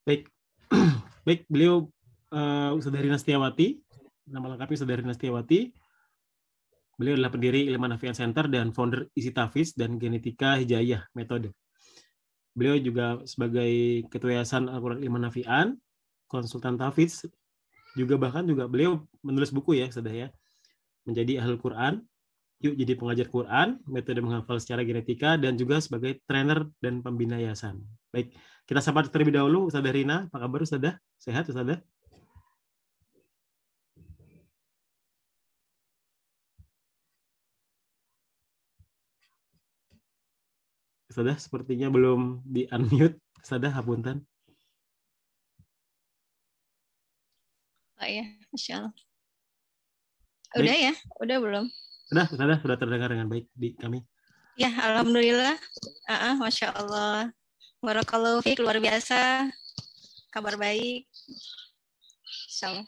Baik, baik, beliau Ustadzah Rina Setiawati, nama lengkapnya Ustadzah Rina Setiawati. Beliau adalah pendiri Ilman Nafian Center dan founder Isi Tafiz dan Genetika Hijayah Metode. Beliau juga sebagai Ketua Yayasan Al-Quran Ilman Nafian, konsultan Tafiz, juga beliau menulis buku ya, Ustadzah ya, menjadi ahli Quran, yuk jadi pengajar Quran, metode menghafal secara genetika, dan juga sebagai trainer dan pembina yayasan. Baik, kita sapa terlebih dahulu Ustadzah Rina. Apa kabar Ustadzah? Sehat Ustadzah? Ustadzah sepertinya belum di-unmute. Ustadzah, hapunten. Oh ya, Masya Allah. Udah ya? Udah belum? Sudah terdengar dengan baik di kami. Ya, Alhamdulillah. Masya Allah. Barakallahu fiik, luar biasa. Kabar baik. Insyaallah.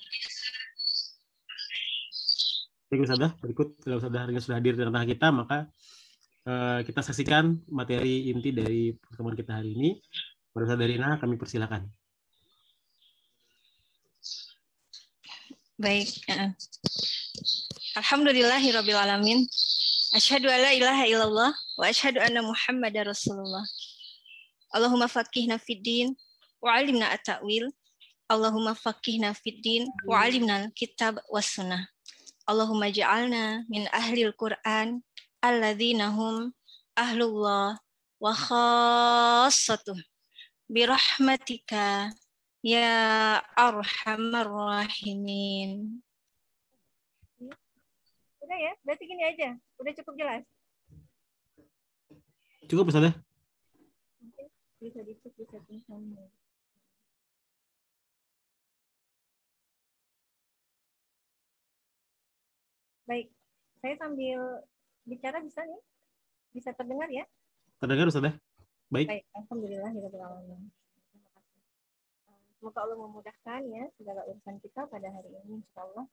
Baik Ustadzah, berikut kalau Ustadzah sudah hadir di tengah kita, maka kita saksikan materi inti dari pertemuan kita hari ini. Pada Ustadzah Rina, kami persilakan. Baik. Alhamdulillahirabbil alamin. Asyhadu alla ilaha illallah wa asyhadu anna Muhammadar Rasulullah. Allahumma faqihna fid din wa 'allimna at-ta'wil. Allahumma faqihna fid din wa 'allimna al-kitab was sunnah. Allahumma ja'alna min ahlil Qur'an alladzina hum ahlullah wa khassatuh birahmatika ya arhamar rahimin. Udah ya, berarti gini aja. Udah cukup jelas. Cukup Ustadzah? Bisa dicek di setting sama. Baik, saya sambil bicara bisa nih? Bisa terdengar ya? Terdengar Ustadzah? Baik. Alhamdulillahirrahmanirrahim. Terima kasih. Semoga Allah memudahkan ya segala urusan kita pada hari ini, insyaallah.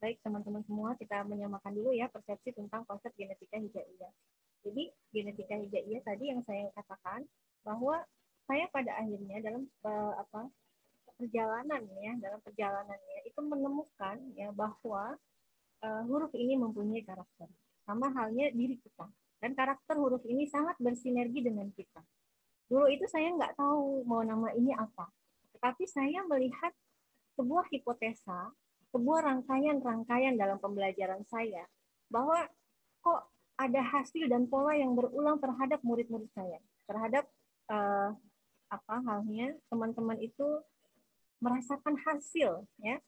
Baik teman-teman semua, kita menyamakan dulu ya persepsi tentang konsep genetika hijaiyah. Jadi genetika hijaiyah tadi yang saya katakan bahwa saya pada akhirnya dalam perjalanannya itu menemukan ya bahwa huruf ini mempunyai karakter. Sama halnya diri kita. Dan karakter huruf ini sangat bersinergi dengan kita. Dulu itu saya nggak tahu mau nama ini apa. Tetapi saya melihat sebuah hipotesa, sebuah rangkaian-rangkaian dalam pembelajaran saya, bahwa kok ada hasil dan pola yang berulang terhadap murid-murid saya. Terhadap halnya teman-teman itu merasakan hasil, ya,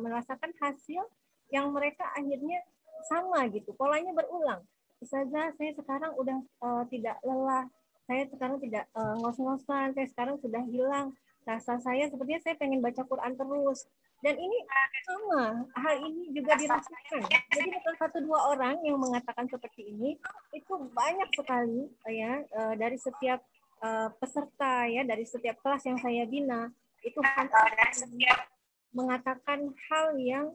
merasakan hasil yang mereka akhirnya sama gitu, polanya berulang. Ustazah, saya sekarang udah tidak lelah, saya sekarang tidak ngos-ngosan, saya sekarang sudah hilang rasa saya, sepertinya saya pengen baca Quran terus. Dan ini sama, hal ini juga dirasakan. Jadi bukan satu dua orang yang mengatakan seperti ini, itu banyak sekali ya dari setiap peserta ya, dari setiap kelas yang saya bina, itu mengatakan hal yang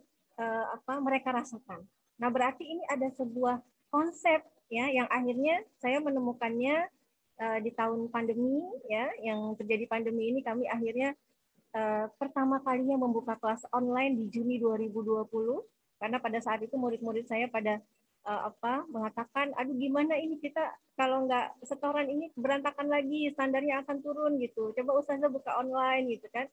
mereka rasakan. Nah, berarti ini ada sebuah konsep ya yang akhirnya saya menemukannya di tahun pandemi ya, yang terjadi pandemi ini kami akhirnya pertama kalinya membuka kelas online di Juni 2020 karena pada saat itu murid-murid saya pada mengatakan, aduh gimana ini kita kalau nggak setoran ini berantakan lagi, standarnya akan turun gitu. Coba Ustazah buka online gitu kan.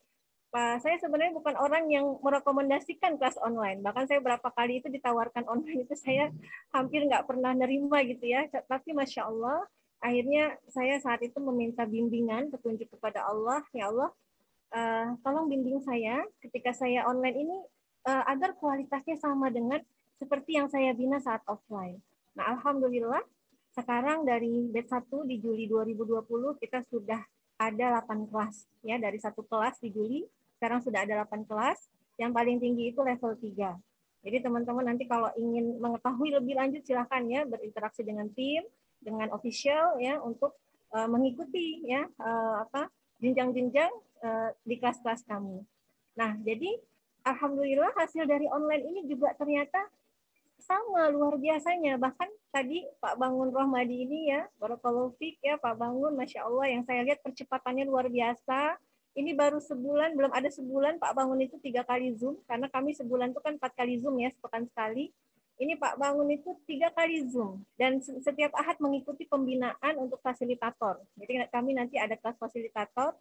Saya sebenarnya bukan orang yang merekomendasikan kelas online. Bahkan saya berapa kali itu ditawarkan online itu saya hampir nggak pernah nerima gitu ya. Tapi Masya Allah, akhirnya saya saat itu meminta bimbingan, petunjuk kepada Allah. Ya Allah, tolong bimbing saya ketika saya online ini agar kualitasnya sama dengan seperti yang saya bina saat offline. Nah, alhamdulillah sekarang dari batch 1 di Juli 2020 kita sudah ada 8 kelas ya, dari satu kelas di Juli sekarang sudah ada 8 kelas. Yang paling tinggi itu level 3. Jadi teman-teman nanti kalau ingin mengetahui lebih lanjut silahkan ya berinteraksi dengan tim, dengan official ya untuk mengikuti ya jenjang-jenjang di kelas-kelas kami. Nah, jadi alhamdulillah hasil dari online ini juga ternyata sama luar biasanya. Bahkan tadi Pak Bangun Rohmadi ini ya, barakallahu fiik ya Pak Bangun, Masya Allah, yang saya lihat percepatannya luar biasa. Ini baru sebulan, belum ada sebulan Pak Bangun itu 3 kali Zoom, karena kami sebulan itu kan 4 kali Zoom ya, sepekan sekali. Ini Pak Bangun itu 3 kali Zoom, dan setiap Ahad mengikuti pembinaan untuk fasilitator. Jadi kami nanti ada kelas fasilitator,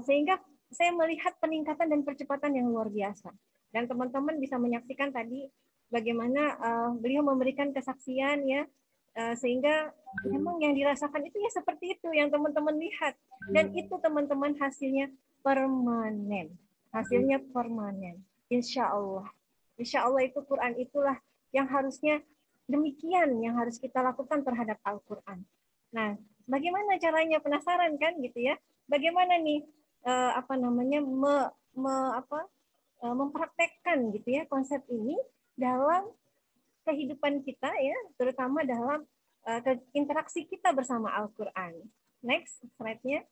sehingga saya melihat peningkatan dan percepatan yang luar biasa. Dan teman-teman bisa menyaksikan tadi bagaimana beliau memberikan kesaksian ya, sehingga memang yang dirasakan itu ya seperti itu yang teman-teman lihat. Dan itu teman-teman hasilnya permanen. Hasilnya permanen. Insya Allah. Insya Allah itu Quran itulah yang harusnya demikian yang harus kita lakukan terhadap Al-Quran. Nah, bagaimana caranya, penasaran kan gitu ya? Bagaimana nih mempraktekkan gitu ya konsep ini dalam kehidupan kita ya, terutama dalam interaksi kita bersama Al-Quran. Next slide-nya.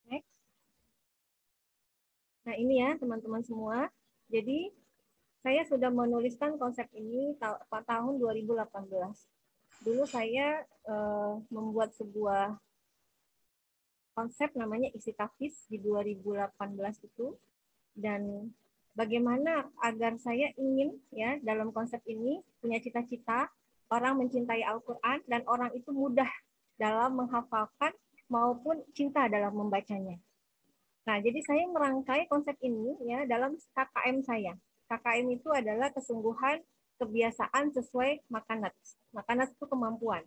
Next. Nah ini ya teman-teman semua. Jadi saya sudah menuliskan konsep ini tahun 2018. Dulu saya membuat sebuah konsep namanya isi tafis di 2018 itu, dan bagaimana agar saya ingin ya dalam konsep ini punya cita-cita orang mencintai Al-Quran dan orang itu mudah dalam menghafalkan maupun cinta dalam membacanya. Nah, jadi saya merangkai konsep ini ya dalam KKM saya. KKM itu adalah kesungguhan, kebiasaan sesuai makanat. Makanat itu kemampuan.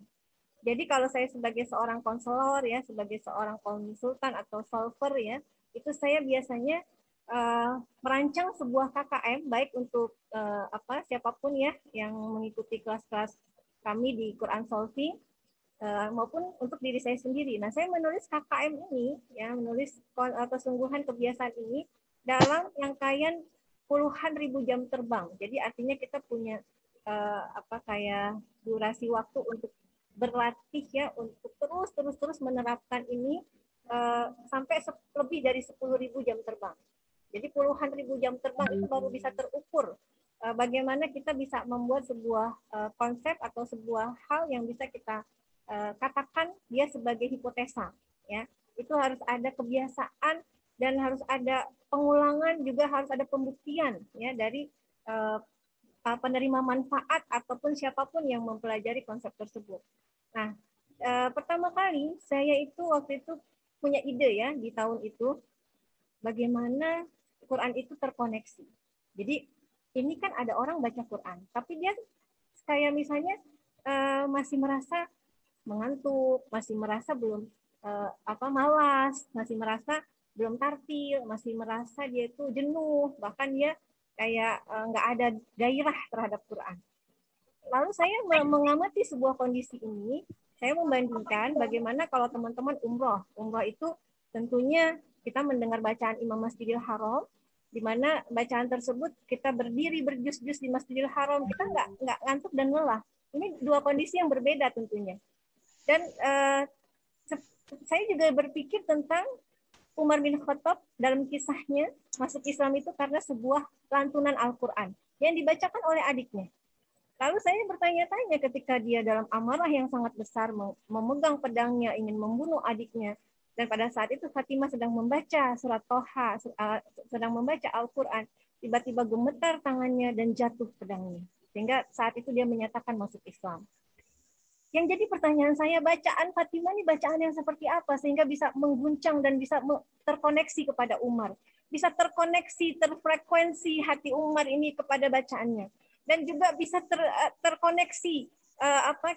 Jadi kalau saya sebagai seorang konselor ya, sebagai seorang konsultan atau solver ya, itu saya biasanya merancang sebuah KKM baik untuk siapapun ya yang mengikuti kelas-kelas kami di Quran Solving maupun untuk diri saya sendiri. Nah, saya menulis KKM ini ya, menulis kesungguhan kebiasaan ini dalam rangkaian puluhan ribu jam terbang. Jadi artinya kita punya kayak durasi waktu untuk berlatih ya, untuk terus menerapkan ini sampai lebih dari 10.000 jam terbang. Jadi puluhan ribu jam terbang itu baru bisa terukur bagaimana kita bisa membuat sebuah konsep atau sebuah hal yang bisa kita katakan dia sebagai hipotesa ya. Itu harus ada kebiasaan dan harus ada pengulangan, juga harus ada pembuktian ya dari penerima manfaat ataupun siapapun yang mempelajari konsep tersebut. Nah, pertama kali saya itu waktu itu punya ide ya di tahun itu, bagaimana Quran itu terkoneksi. Jadi ini kan ada orang baca Quran, tapi dia kayak misalnya masih merasa mengantuk, masih merasa belum malas, masih merasa belum tartil, masih merasa dia itu jenuh, bahkan dia kayak nggak ada gairah terhadap Quran. Lalu saya mengamati sebuah kondisi ini, saya membandingkan bagaimana kalau teman-teman umroh. Umroh itu tentunya kita mendengar bacaan Imam Masjidil Haram, di mana bacaan tersebut kita berdiri berjus-jus di Masjidil Haram, kita nggak ngantuk dan lelah. Ini dua kondisi yang berbeda tentunya. Dan saya juga berpikir tentang Umar bin Khattab dalam kisahnya masuk Islam itu karena sebuah lantunan Al-Quran yang dibacakan oleh adiknya. Lalu saya bertanya-tanya ketika dia dalam amarah yang sangat besar memegang pedangnya ingin membunuh adiknya, dan pada saat itu Fatimah sedang membaca surat Toha, sedang membaca Al-Quran, tiba-tiba gemetar tangannya dan jatuh pedangnya. Sehingga saat itu dia menyatakan masuk Islam. Yang jadi pertanyaan saya, bacaan Fatimah ini bacaan yang seperti apa sehingga bisa mengguncang dan bisa terkoneksi kepada Umar, bisa terkoneksi, terfrekuensi hati Umar ini kepada bacaannya, dan juga bisa terkoneksi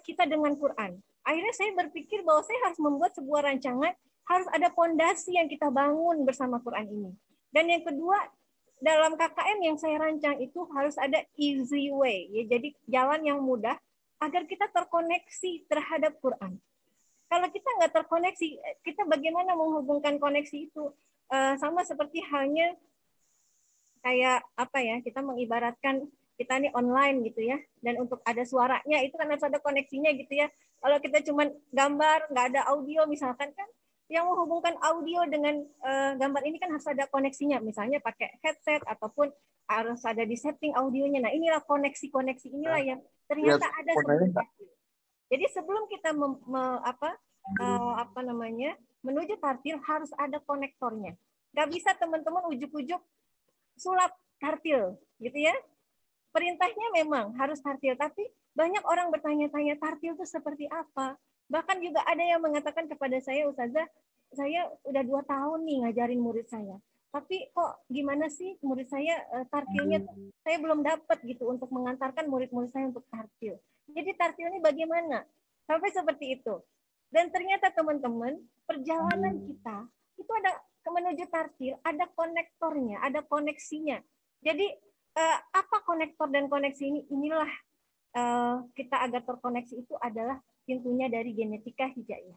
kita dengan Quran. Akhirnya saya berpikir bahwa saya harus membuat sebuah rancangan, harus ada fondasi yang kita bangun bersama Quran ini. Dan yang kedua, dalam KKM yang saya rancang itu harus ada easy way, ya, jadi jalan yang mudah agar kita terkoneksi terhadap Quran. Kalau kita nggak terkoneksi, kita bagaimana menghubungkan koneksi itu? Sama seperti halnya kayak kita mengibaratkan kita ini online gitu ya, dan untuk ada suaranya itu kan harus ada koneksinya gitu ya. Kalau kita cuma gambar nggak ada audio misalkan kan yang menghubungkan audio dengan gambar ini kan harus ada koneksinya, misalnya pakai headset ataupun harus ada di setting audionya. Nah, inilah koneksi-koneksi inilah yang ternyata ada sebelum tartil. Jadi sebelum kita menuju tartil harus ada konektornya. Nggak bisa teman-teman ujuk-ujuk sulap tartil, gitu ya. Perintahnya memang harus tartil, tapi banyak orang bertanya-tanya tartil itu seperti apa. Bahkan juga ada yang mengatakan kepada saya, Ustazah, saya udah 2 tahun nih ngajarin murid saya. Tapi kok gimana sih murid saya tartilnya saya belum dapat gitu untuk mengantarkan murid-murid saya untuk tartil. Jadi tartil ini bagaimana? Sampai seperti itu. Dan ternyata teman-teman, perjalanan kita itu ada menuju tartil, ada konektornya, ada koneksinya. Jadi apa konektor dan koneksi ini? Inilah kita agar terkoneksi itu adalah pintunya dari genetika hijaiyah.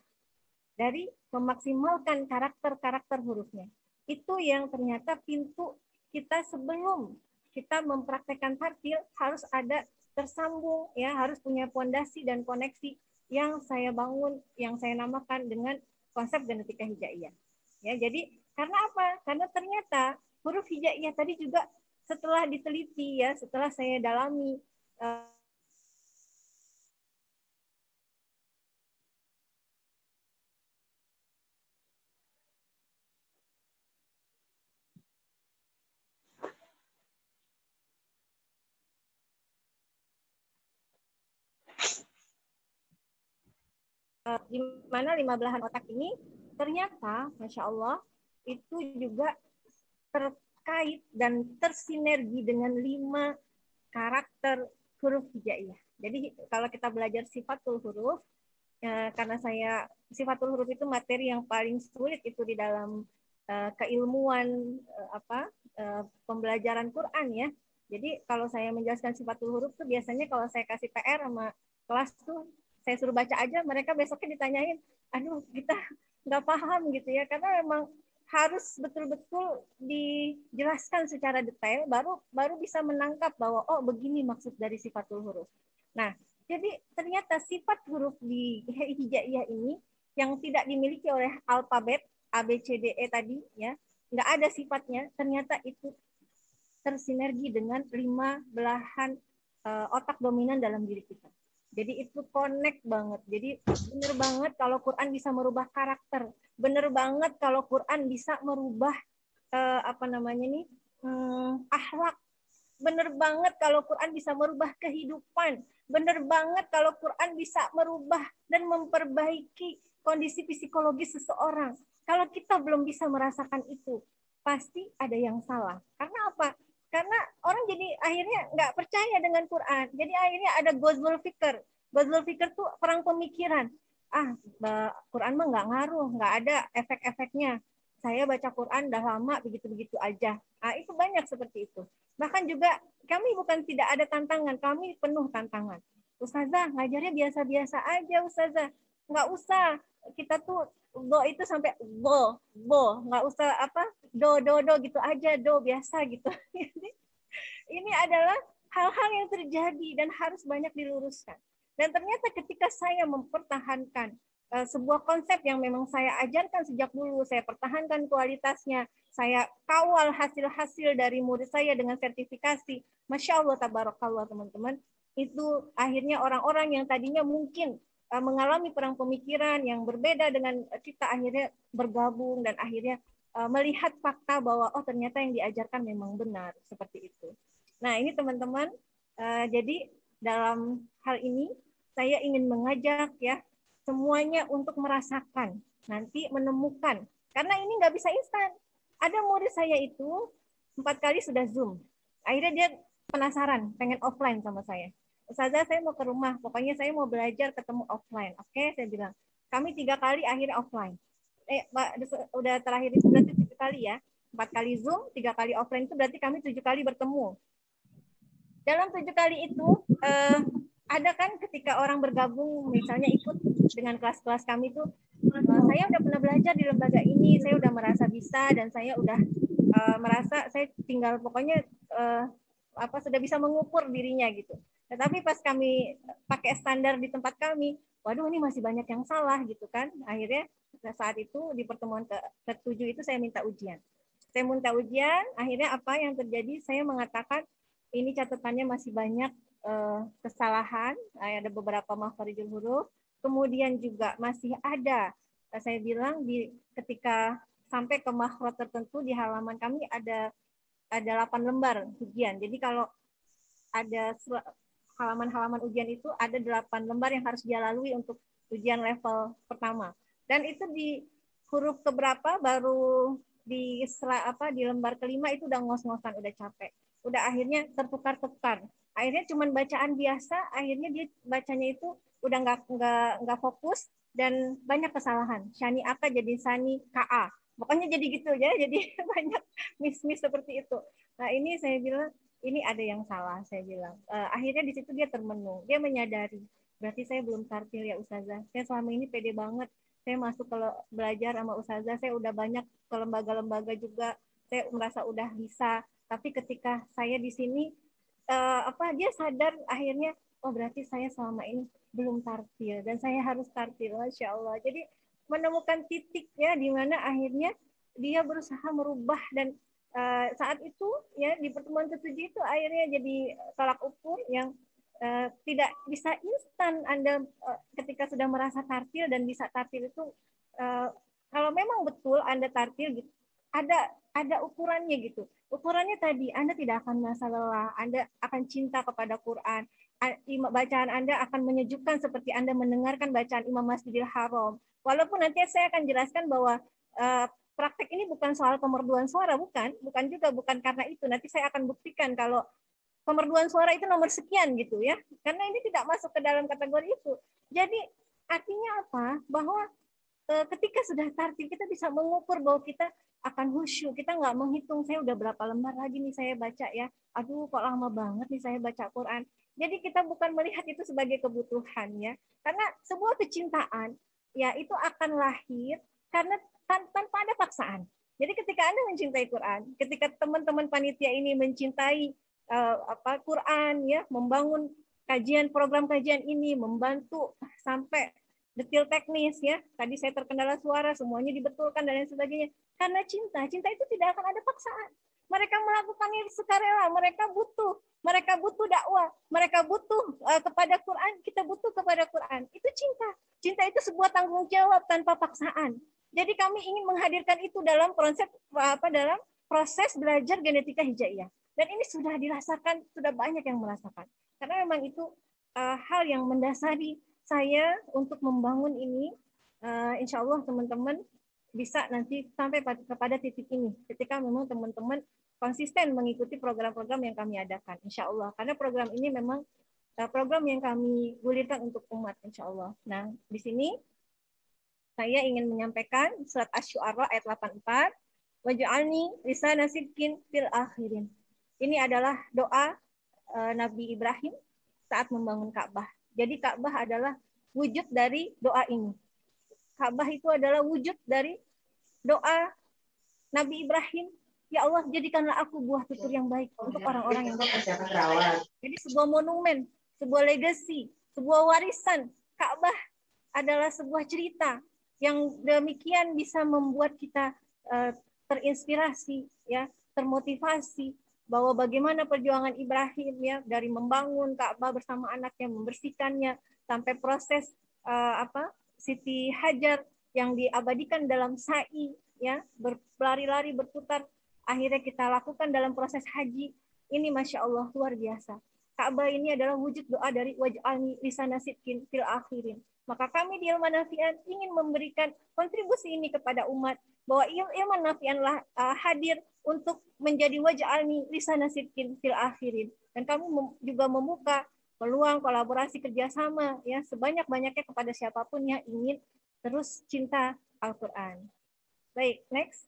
Dari memaksimalkan karakter-karakter hurufnya. Itu yang ternyata pintu kita sebelum kita mempraktekkan tartil harus ada tersambung, ya, harus punya fondasi dan koneksi yang saya bangun, yang saya namakan dengan konsep genetika hijaiyah. Ya, jadi karena apa? Karena ternyata huruf hijaiyah tadi juga setelah diteliti, ya, setelah saya dalami di mana 5 belahan otak ini ternyata, Masya Allah, itu juga terkait dan tersinergi dengan 5 karakter huruf hijaiyah. Jadi kalau kita belajar sifatul huruf, karena sifatul huruf itu materi yang paling sulit itu di dalam keilmuan pembelajaran Quran, ya. Jadi kalau saya menjelaskan sifatul huruf tuh biasanya kalau saya kasih PR sama kelas tuh saya suruh baca aja, mereka besoknya ditanyain, aduh kita nggak paham gitu ya, karena memang harus betul-betul dijelaskan secara detail baru bisa menangkap bahwa oh begini maksud dari sifatul huruf. Nah, jadi ternyata sifat huruf di hijaiyah ini yang tidak dimiliki oleh alfabet A B C D E tadi, ya, nggak ada sifatnya, ternyata itu tersinergi dengan 5 belahan otak dominan dalam diri kita. Jadi itu connect banget. Jadi benar banget kalau Quran bisa merubah karakter. Benar banget kalau Quran bisa merubah akhlak. Benar banget kalau Quran bisa merubah kehidupan. Benar banget kalau Quran bisa merubah dan memperbaiki kondisi psikologis seseorang. Kalau kita belum bisa merasakan itu, pasti ada yang salah. Karena apa? Karena orang jadi akhirnya nggak percaya dengan Quran. Jadi akhirnya ada gozul fikr. Gozul fikr tuh perang pemikiran. Quran mah nggak ngaruh, nggak ada efek-efeknya. Saya baca Quran udah lama begitu-begitu aja. Itu banyak seperti itu. Bahkan juga kami bukan tidak ada tantangan, kami penuh tantangan. Ustazah, ngajarnya biasa-biasa aja, Ustazah. Nggak usah. Kita tuh do itu sampai bo, nggak usah do gitu aja, do biasa gitu. Ini adalah hal-hal yang terjadi dan harus banyak diluruskan. Dan ternyata ketika saya mempertahankan sebuah konsep yang memang saya ajarkan sejak dulu, saya pertahankan kualitasnya, saya kawal hasil-hasil dari murid saya dengan sertifikasi, Masya Allah, tabarakallah teman-teman, itu akhirnya orang-orang yang tadinya mungkin mengalami perang pemikiran yang berbeda dengan kita akhirnya bergabung dan akhirnya melihat fakta bahwa oh ternyata yang diajarkan memang benar seperti itu. Nah ini teman-teman, jadi dalam hal ini saya ingin mengajak ya semuanya untuk merasakan, nanti menemukan, karena ini nggak bisa instan. Ada murid saya itu 4 kali sudah Zoom, akhirnya dia penasaran, pengen offline sama saya. Ustazah, saya mau ke rumah, pokoknya saya mau belajar ketemu offline. Oke, saya bilang. Kami 3 kali akhirnya offline. Udah terakhir itu berarti 7 kali ya. 4 kali Zoom, 3 kali offline itu berarti kami 7 kali bertemu. Dalam 7 kali itu, ada kan ketika orang bergabung, misalnya ikut dengan kelas-kelas kami tuh, saya udah pernah belajar di lembaga ini, saya udah merasa bisa, dan saya udah merasa saya tinggal pokoknya sudah bisa mengukur dirinya gitu. Tetapi pas kami pakai standar di tempat kami, waduh ini masih banyak yang salah gitu kan. Akhirnya saat itu di pertemuan ke-7 itu saya minta ujian. Saya minta ujian, akhirnya apa yang terjadi? Saya mengatakan ini catatannya masih banyak kesalahan, ada beberapa makharijul huruf, kemudian juga masih ada, saya bilang ketika sampai ke makhraj tertentu di halaman kami ada 8 lembar ujian. Jadi kalau ada halaman-halaman ujian itu ada 8 lembar yang harus dia lalui untuk ujian level pertama. Dan itu di huruf keberapa baru di lembar kelima itu udah ngos-ngosan, udah capek. Udah akhirnya tertukar-tukar. Akhirnya cuma bacaan biasa, akhirnya dia bacanya itu udah nggak fokus dan banyak kesalahan. Shani Aka jadi Sani KA. Pokoknya jadi gitu ya, jadi banyak miss seperti itu. Nah ini saya bilang ini ada yang salah, saya bilang. Akhirnya di situ dia termenung, dia menyadari. Berarti saya belum tartil ya Ustazah. Saya selama ini pede banget. Saya masuk kalau belajar sama Ustazah, saya udah banyak ke lembaga-lembaga juga. Saya merasa udah bisa. Tapi ketika saya di sini, dia sadar akhirnya, oh berarti saya selama ini belum tartil dan saya harus tartil, Masya Allah. Jadi menemukan titik ya di mana akhirnya dia berusaha merubah dan saat itu ya di pertemuan ke-7 itu akhirnya jadi tolak ukur yang tidak bisa instan Anda ketika sudah merasa tartil dan bisa tartil itu kalau memang betul Anda tartil gitu, ada ukurannya gitu. Ukurannya tadi Anda tidak akan merasa lelah, Anda akan cinta kepada Quran. Bacaan Anda akan menyejukkan seperti Anda mendengarkan bacaan Imam Masjidil Haram. Walaupun nanti saya akan jelaskan bahwa praktek ini bukan soal pemerduan suara, bukan juga, bukan karena itu. Nanti saya akan buktikan kalau pemerduan suara itu nomor sekian gitu ya. Karena ini tidak masuk ke dalam kategori itu. Jadi artinya apa? Bahwa ketika sudah tartil kita bisa mengukur bahwa kita akan khusyuk. Kita nggak menghitung saya udah berapa lembar lagi nih saya baca ya. Aduh kok lama banget nih saya baca Quran. Jadi kita bukan melihat itu sebagai kebutuhan ya. Karena sebuah kecintaan ya itu akan lahir karena tanpa ada paksaan. Jadi ketika Anda mencintai Quran, ketika teman-teman panitia ini mencintai Quran ya, membangun program kajian ini, membantu sampai detail teknis ya. Tadi saya terkendala suara, semuanya dibetulkan dan lain sebagainya. Karena cinta itu tidak akan ada paksaan. Mereka melakukannya sukarela, mereka butuh dakwah, mereka butuh kepada Quran, kita butuh kepada Quran. Itu cinta. Cinta itu sebuah tanggung jawab tanpa paksaan. Jadi kami ingin menghadirkan itu dalam dalam proses belajar genetika hijaiyah. Dan ini sudah dirasakan, sudah banyak yang merasakan. Karena memang itu hal yang mendasari saya untuk membangun ini. Insya Allah teman-teman bisa nanti sampai kepada titik ini. Ketika memang teman-teman konsisten mengikuti program-program yang kami adakan. Insya Allah. Karena program ini memang program yang kami gulirkan untuk umat. Insya Allah. Nah, di sini saya ingin menyampaikan surat Asy-Syu'ara ayat 84. Waj'alni lisana sidqin fil akhirin. Ini adalah doa Nabi Ibrahim saat membangun Ka'bah. Jadi Ka'bah adalah wujud dari doa ini. Ka'bah itu adalah wujud dari doa Nabi Ibrahim. Ya Allah, jadikanlah aku buah tutur yang baik untuk orang-orang yang beriman. Jadi sebuah monumen, sebuah legacy, sebuah warisan. Ka'bah adalah sebuah cerita yang demikian bisa membuat kita terinspirasi, ya, termotivasi bahwa bagaimana perjuangan Ibrahim ya dari membangun Ka'bah bersama anaknya, membersihkannya sampai proses Siti Hajar yang diabadikan dalam sa'i ya, berlari-lari berputar, akhirnya kita lakukan dalam proses haji. Ini Masya Allah luar biasa. Ka'bah ini adalah wujud doa dari waj'alni lisana sidqin fil akhirin. Maka kami di Ilman Nafian ingin memberikan kontribusi ini kepada umat bahwa Ilman Nafianlah hadir untuk menjadi waj'alni lisana sidqin fil akhirin. Dan kami juga membuka peluang kolaborasi kerjasama ya sebanyak-banyaknya kepada siapapun yang ingin terus cinta Al-Quran. Baik, next.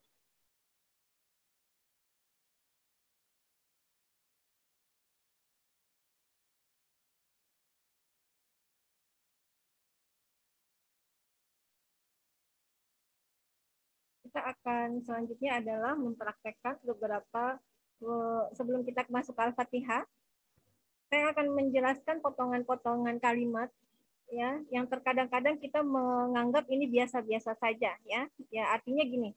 Kita akan selanjutnya adalah mempraktekkan beberapa, sebelum kita masuk ke Al-Fatihah, saya akan menjelaskan potongan-potongan kalimat ya, yang terkadang-kadang kita menganggap ini biasa-biasa saja, ya. Ya, artinya gini.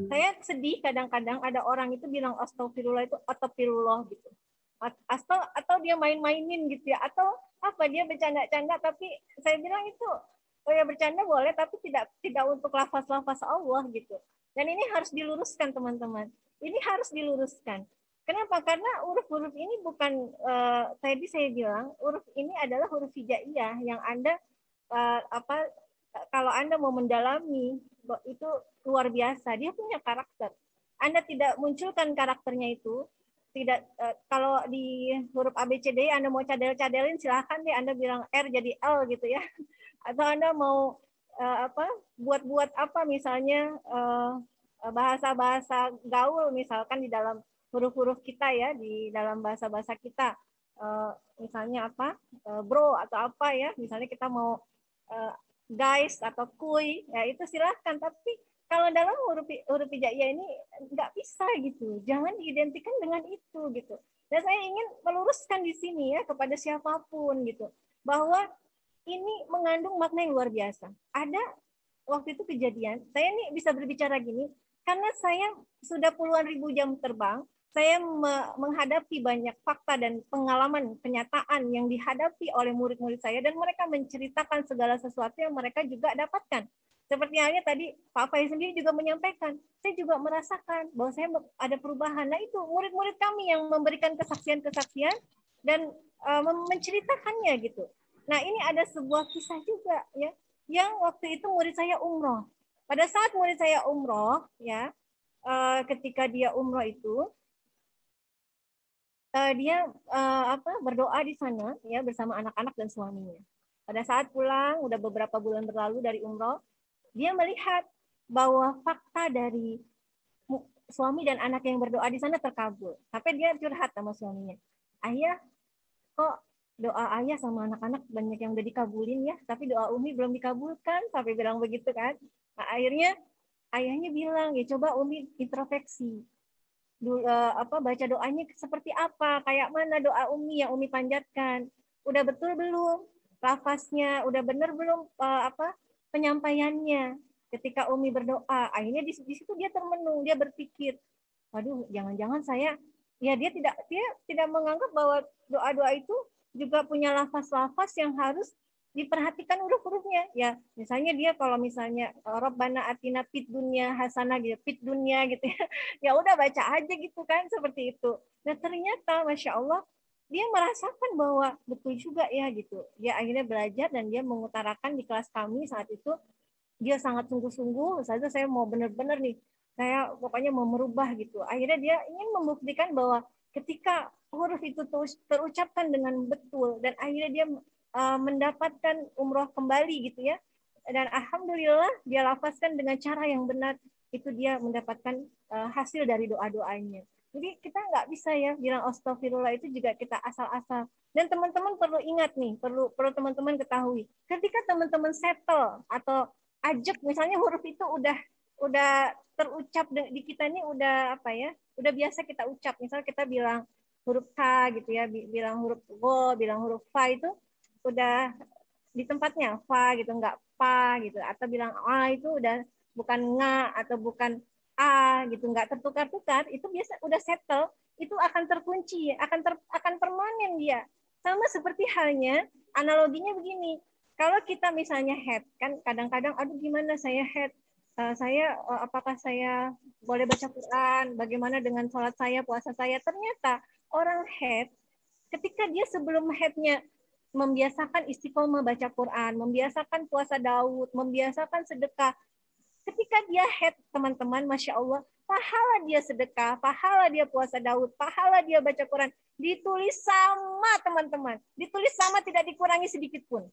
Saya sedih kadang-kadang ada orang itu bilang astagfirullah itu atapirullah gitu. Atau dia main-mainin gitu ya, atau apa dia bercanda-canda, tapi saya bilang itu oh ya bercanda boleh tapi tidak untuk lafaz-lafaz Allah gitu. Dan ini harus diluruskan teman-teman. Ini harus diluruskan. Kenapa? Karena huruf-huruf ini bukan tadi saya bilang huruf ini adalah huruf hijaiyah yang Anda kalau Anda mau mendalami itu luar biasa. Dia punya karakter. Anda tidak munculkan karakternya itu, tidak kalau di huruf ABCD Anda mau cadel-cadelin silahkan deh Anda bilang R jadi L gitu ya. Atau Anda mau buat-buat apa misalnya bahasa-bahasa gaul misalkan di dalam huruf-huruf kita ya, di dalam bahasa-bahasa kita misalnya apa bro atau apa ya, misalnya kita mau guys atau kuy ya, itu silahkan. Tapi kalau dalam huruf hijaiyah ini nggak bisa gitu, jangan diidentikan dengan itu gitu. Dan saya ingin meluruskan di sini ya kepada siapapun gitu, bahwa ini mengandung makna yang luar biasa. Ada waktu itu kejadian, saya ini bisa berbicara gini karena saya sudah puluhan ribu jam terbang. Saya menghadapi banyak fakta dan pengalaman kenyataan yang dihadapi oleh murid-murid saya, dan mereka menceritakan segala sesuatu yang mereka juga dapatkan. Seperti halnya tadi Pak Faiz sendiri juga menyampaikan, saya juga merasakan bahwa saya ada perubahan. Nah itu murid-murid kami yang memberikan kesaksian-kesaksian dan menceritakannya gitu. Nah ini ada sebuah kisah juga ya, yang waktu itu murid saya umroh. Pada saat murid saya umroh ya, ketika dia umroh itu dia berdoa di sana ya bersama anak-anak dan suaminya. Pada saat pulang, udah beberapa bulan berlalu dari umroh, dia melihat bahwa fakta dari suami dan anak yang berdoa di sana terkabul. Sampai dia curhat sama suaminya. Ayah, kok doa ayah sama anak-anak banyak yang udah dikabulin ya, tapi doa Umi belum dikabulkan, sampai bilang begitu kan. Nah, akhirnya ayahnya bilang, ya coba Umi introspeksi. Baca doanya seperti apa, kayak mana doa Umi yang Umi panjatkan, udah betul belum lafaznya, udah benar belum penyampaiannya ketika Umi berdoa. Akhirnya di situ dia termenung, dia berpikir, waduh jangan-jangan saya dia tidak menganggap bahwa doa-doa itu juga punya lafaz-lafaz yang harus diperhatikan huruf-hurufnya ya. Misalnya dia kalau misalnya Rabbana atina fid dunya hasanah gitu, fid dunya gitu ya. Ya udah baca aja gitu kan, seperti itu. Nah, ternyata Masya Allah dia merasakan bahwa betul juga ya gitu. Dia akhirnya belajar dan dia mengutarakan di kelas kami saat itu, dia sangat sungguh-sungguh, saja saya mau benar-benar nih, saya pokoknya mau merubah gitu. Akhirnya dia ingin membuktikan bahwa ketika huruf itu terucapkan dengan betul dan akhirnya dia mendapatkan umroh kembali gitu ya, dan alhamdulillah dia lafazkan dengan cara yang benar, itu dia mendapatkan hasil dari doa-doanya. Jadi kita nggak bisa ya bilang astagfirullah itu juga kita asal-asal. Dan teman-teman perlu ingat nih, perlu teman-teman ketahui, ketika teman-teman settle atau ajak misalnya huruf itu udah terucap di kita ini, udah apa ya, udah biasa kita ucap. Misal kita bilang huruf K gitu ya, bilang huruf Go, bilang huruf Fa, itu udah di tempatnya Fa gitu, nggak Pa gitu. Atau bilang A itu udah bukan nga atau bukan A gitu, nggak tertukar-tukar, itu biasa udah settle, itu akan terkunci, akan permanen dia. Sama seperti halnya analoginya begini, kalau kita misalnya head, kan kadang-kadang aduh gimana saya head, apakah saya boleh baca Quran, bagaimana dengan sholat saya, puasa saya. Ternyata orang head ketika dia sebelum headnya membiasakan istiqomah baca Quran, membiasakan puasa Daud, membiasakan sedekah, ketika dia head teman-teman, Masya Allah, pahala dia sedekah, pahala dia puasa Daud, pahala dia baca Quran, ditulis sama teman-teman, ditulis sama, tidak dikurangi sedikit pun.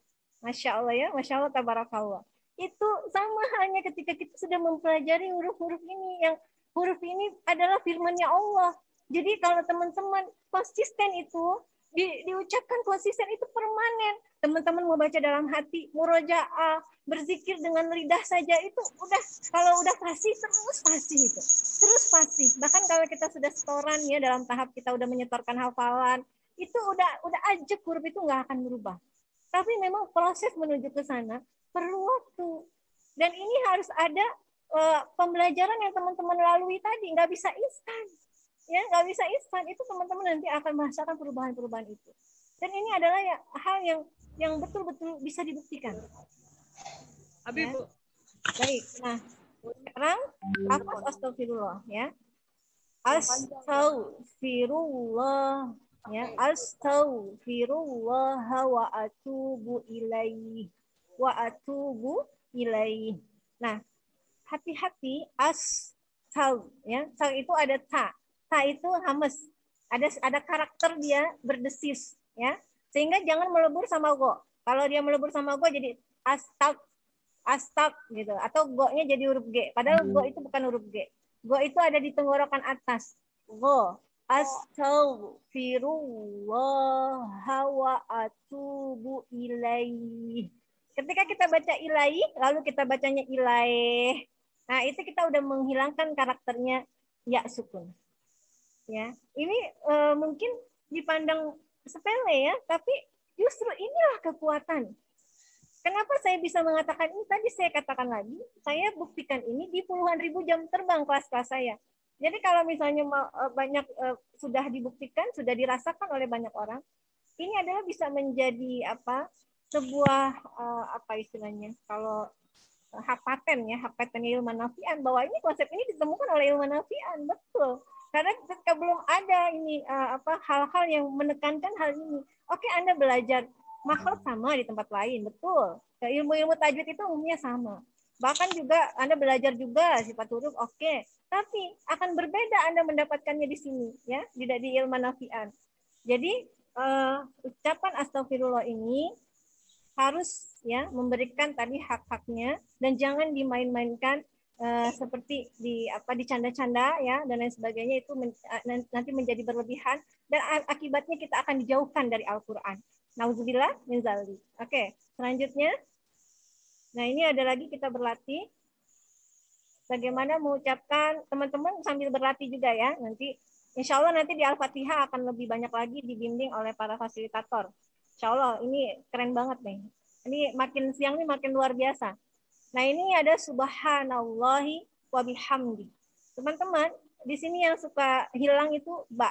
Masya Allah ya, Masya Allah, tabarakallah. Itu sama halnya ketika kita sudah mempelajari huruf-huruf ini, yang huruf ini adalah firman-Nya Allah. Jadi kalau teman-teman konsisten itu, diucapkan konsisten, itu permanen. Teman-teman mau baca dalam hati, murojaah, berzikir dengan lidah saja, itu udah, kalau udah fasih, terus fasih itu. Terus fasih. Bahkan kalau kita sudah setoran ya, dalam tahap kita udah menyetorkan hafalan, itu udah ajak huruf itu nggak akan berubah. Tapi memang proses menuju ke sana perlu waktu. Dan ini harus ada pembelajaran yang teman-teman lalui tadi, nggak bisa instan. Ya, nggak bisa instan. Itu teman-teman nanti akan merasakan perubahan-perubahan itu. Dan ini adalah hal yang betul-betul bisa dibuktikan. Abi, Ya. Bu. Baik. Nah, sekarang lafaz astagfirullah ya. Astaghfirullah ya. Astaghfirullah wa atubu ilaih. Wa atubu ilaih. Nah, hati-hati astag ya. Astag itu ada ta. Ta itu hamas. Ada karakter dia berdesis ya. Sehingga jangan melebur sama go. Kalau dia melebur sama go jadi astag gitu, atau go-nya jadi huruf G. Padahal go itu bukan huruf G. Go itu ada di tenggorokan atas. Go. Astaghfirullah wa atubu ilaih. Ketika kita baca ilaih, lalu kita bacanya ilaih. Nah, itu kita udah menghilangkan karakternya ya sukun. Ya, ini mungkin dipandang sepele ya, tapi justru inilah kekuatan. Kenapa saya bisa mengatakan ini? Tadi saya katakan lagi, saya buktikan ini di puluhan ribu jam terbang kelas-kelas saya. Jadi kalau misalnya banyak sudah dibuktikan, sudah dirasakan oleh banyak orang, ini adalah bisa menjadi sebuah apa istilahnya? Kalau hak paten ya, hak paten ilmu nafian, bahwa ini konsep ini ditemukan oleh ilmu nafian, betul. Karena ketika belum ada ini hal-hal yang menekankan hal ini. Oke, Anda belajar makhluk sama di tempat lain, betul. Ilmu-ilmu tajwid itu umumnya sama. Bahkan juga Anda belajar juga sifat huruf, oke. Tapi akan berbeda Anda mendapatkannya di sini, ya, tidak di ilmu nafian. Jadi ucapan astagfirullah ini harus ya memberikan tadi hak-haknya dan jangan dimain-mainkan seperti dicanda-canda ya dan lain sebagainya, itu nanti menjadi berlebihan dan akibatnya kita akan dijauhkan dari Al-Qur'an. Nauzubillah min dzalik. Oke, selanjutnya. Nah, ini ada lagi kita berlatih bagaimana mengucapkan, teman-teman sambil berlatih juga ya. Nanti insya Allah nanti di Al-Fatihah akan lebih banyak lagi dibimbing oleh para fasilitator. Insya Allah ini keren banget nih. Ini makin siang nih makin luar biasa. Nah, ini ada subhanallahi wa bihamdi. Teman-teman, di sini yang suka hilang itu ba.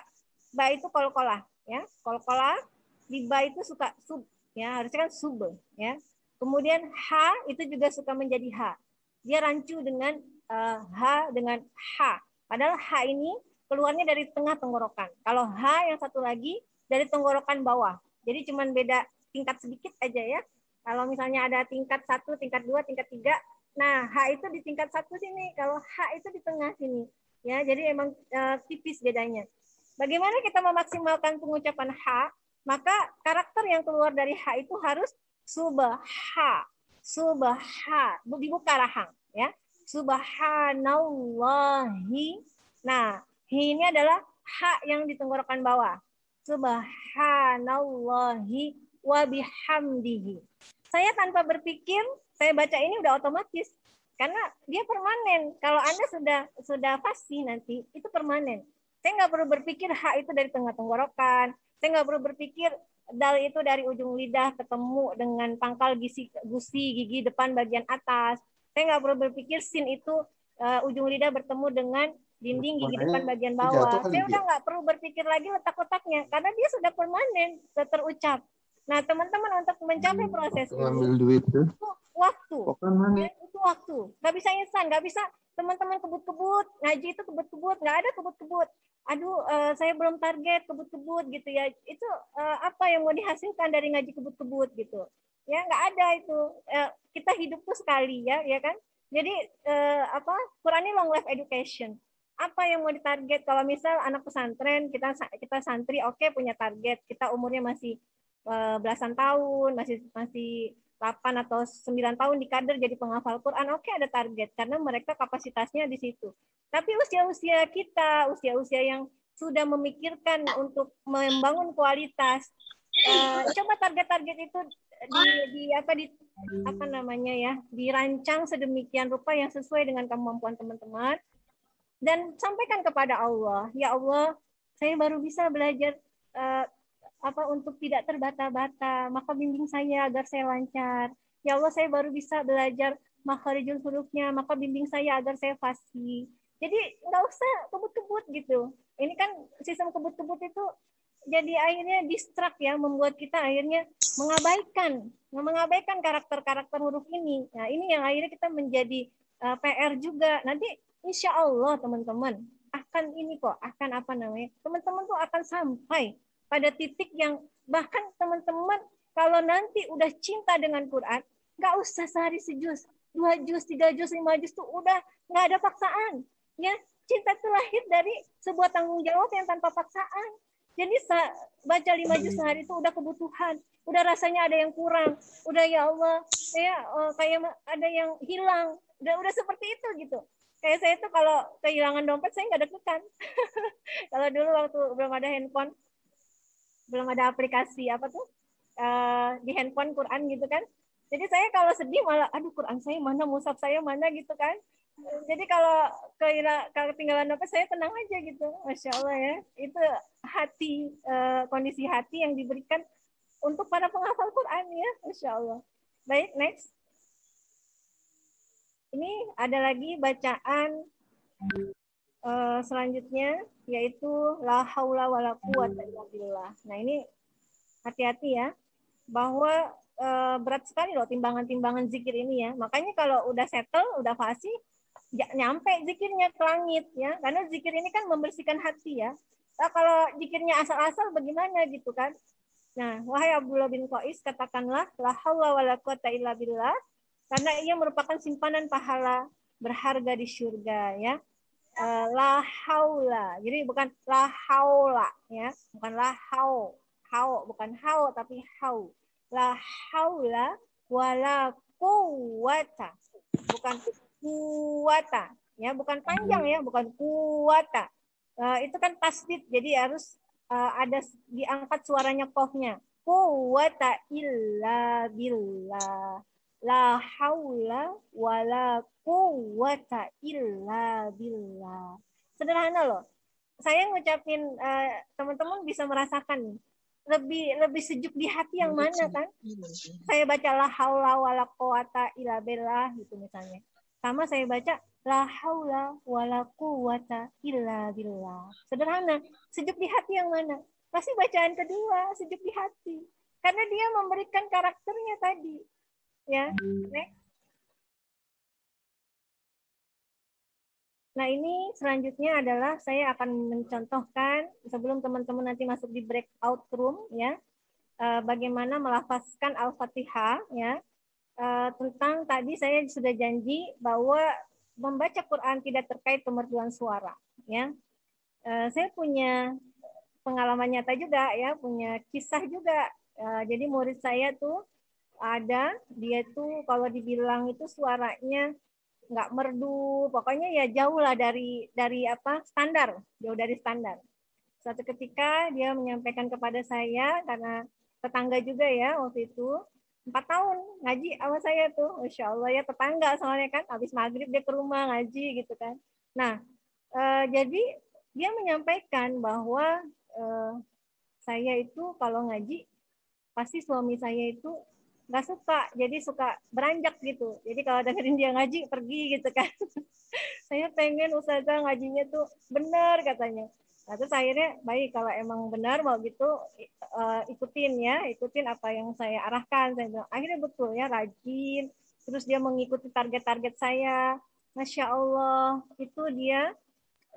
Ba itu qalqalah ya. Qalqalah di ba itu suka sub ya, harusnya kan sub ya. Kemudian ha itu juga suka menjadi ha. Dia rancu dengan ha dengan ha. Padahal ha ini keluarnya dari tengah tenggorokan. Kalau ha yang satu lagi dari tenggorokan bawah. Jadi cuman beda tingkat sedikit aja ya. Kalau misalnya ada tingkat 1, tingkat 2, tingkat 3, nah ha itu di tingkat 1 sini. Kalau ha itu di tengah sini. Ya, jadi emang tipis bedanya. Bagaimana kita memaksimalkan pengucapan ha? Maka karakter yang keluar dari ha itu harus subha, dibuka rahang ya. Subhanallahi. Nah, ini adalah ha yang di tenggorokan bawah. Subhanallahi wa bihamdihi. Saya tanpa berpikir, saya baca ini udah otomatis karena dia permanen. Kalau Anda sudah fasih nanti itu permanen. Saya nggak perlu berpikir ha itu dari tengah tenggorokan. Saya nggak perlu berpikir dal itu dari ujung lidah ketemu dengan pangkal gusi gigi depan bagian atas. Saya nggak perlu berpikir sin itu ujung lidah bertemu dengan dinding gigi depan bagian bawah. Saya udah nggak perlu berpikir lagi letak-letaknya karena dia sudah permanen, sudah terucap. Nah, teman-teman untuk mencapai proses ini itu waktu. Itu waktu. Nggak bisa instan, nggak bisa teman-teman kebut-kebut, ngaji itu kebut-kebut, nggak ada kebut-kebut. Aduh, saya belum target kebut-kebut gitu ya. Itu apa yang mau dihasilkan dari ngaji kebut-kebut gitu. Ya, nggak ada itu. Kita hidup tuh sekali ya kan? Jadi Quran ini long life education. Apa yang mau ditarget? Kalau misal anak pesantren, kita santri, oke, punya target. Kita umurnya masih belasan tahun, masih 8 atau 9 tahun di kader jadi penghafal Quran, oke, ada target karena mereka kapasitasnya di situ. Tapi usia-usia kita, usia-usia yang sudah memikirkan untuk membangun kualitas, coba target-target itu dirancang sedemikian rupa yang sesuai dengan kemampuan teman-teman dan sampaikan kepada Allah, ya Allah, saya baru bisa belajar untuk tidak terbata-bata, maka bimbing saya agar saya lancar. Ya Allah, saya baru bisa belajar makharijul hurufnya, maka bimbing saya agar saya fasih. Jadi nggak usah kebut-kebut gitu. Ini kan sistem kebut-kebut itu jadi akhirnya distract ya, membuat kita akhirnya mengabaikan karakter-karakter huruf ini. Nah, ini yang akhirnya kita menjadi PR juga. Nanti insya Allah teman-teman akan ini kok, akan apa namanya, teman-teman tuh akan sampai pada titik yang bahkan teman-teman kalau nanti udah cinta dengan Quran, nggak usah sehari sejuz, 2 juz, 3 juz, 5 juz tuh udah nggak ada paksaan. Ya, cinta itu lahir dari sebuah tanggung jawab yang tanpa paksaan. Jadi baca 5 juz sehari itu udah kebutuhan, udah rasanya ada yang kurang, udah ya Allah, ya kayak ada yang hilang, udah seperti itu gitu. Kayak saya tuh kalau kehilangan dompet saya nggak deg-degan. Kalau dulu waktu belum ada handphone, belum ada aplikasi apa tuh di handphone Quran gitu kan. Jadi saya kalau sedih malah, aduh Quran saya mana, mushaf saya mana gitu kan. Jadi kalau ketinggalan dompet saya tenang aja gitu, masya Allah ya. Itu hati, kondisi hati yang diberikan untuk para penghafal Quran ya, masya Allah. Baik, next. Ini ada lagi bacaan selanjutnya yaitu la haula wala quwata illa billah. Nah, ini hati-hati ya, bahwa berat sekali loh timbangan-timbangan zikir ini ya. Makanya kalau udah settle, udah fasih, nyampe zikirnya ke langit ya. Karena zikir ini kan membersihkan hati ya. Nah, kalau zikirnya asal-asal bagaimana gitu kan. Nah, wahai Abdullah bin Qais, katakanlah la haula wala quwata illa billah, karena ia merupakan simpanan pahala berharga di surga ya. La haula. Jadi bukan la haula ya, bukan la hau. Hau bukan hau tapi hau. La haula wala quwata. Bukan kuwata ya, bukan panjang ya, bukan kuwata. Itu kan tasdid, jadi harus ada diangkat suaranya qafnya. Quwata illa billah. La haula wala quwata illa billah. Sederhana loh. Saya ngucapin, teman-teman bisa merasakan lebih sejuk di hati yang mana kan? Saya baca la haula wala quwata illa billah gitu misalnya. Sama saya baca la haula wala quwata illa billah. Sederhana, sejuk di hati yang mana? Pasti bacaan kedua, sejuk di hati. Karena dia memberikan karakternya tadi. Ya, next. Nah, ini selanjutnya adalah saya akan mencontohkan sebelum teman-teman nanti masuk di breakout room ya, bagaimana melafazkan Al-Fatihah ya. Tentang tadi saya sudah janji bahwa membaca Quran tidak terkait pemerduan suara ya. Saya punya pengalaman nyata juga ya, punya kisah juga. Jadi murid saya tuh ada, dia tuh kalau dibilang itu suaranya nggak merdu, pokoknya ya jauh lah dari apa standar, jauh dari standar. Suatu ketika dia menyampaikan kepada saya, karena tetangga juga ya waktu itu, 4 tahun ngaji sama saya tuh, Masya Allah ya, tetangga soalnya kan, habis maghrib dia ke rumah ngaji gitu kan. Nah, jadi dia menyampaikan bahwa saya itu kalau ngaji pasti suami saya itu nggak suka, jadi suka beranjak gitu. Jadi kalau dengerin dia ngaji pergi gitu kan. Saya pengen ustazah ngajinya tuh benar katanya. Nah, terus akhirnya baik kalau emang benar mau gitu ikutin apa yang saya arahkan. Saya bilang akhirnya betul ya, rajin. Terus dia mengikuti target-target saya. Masya Allah, itu dia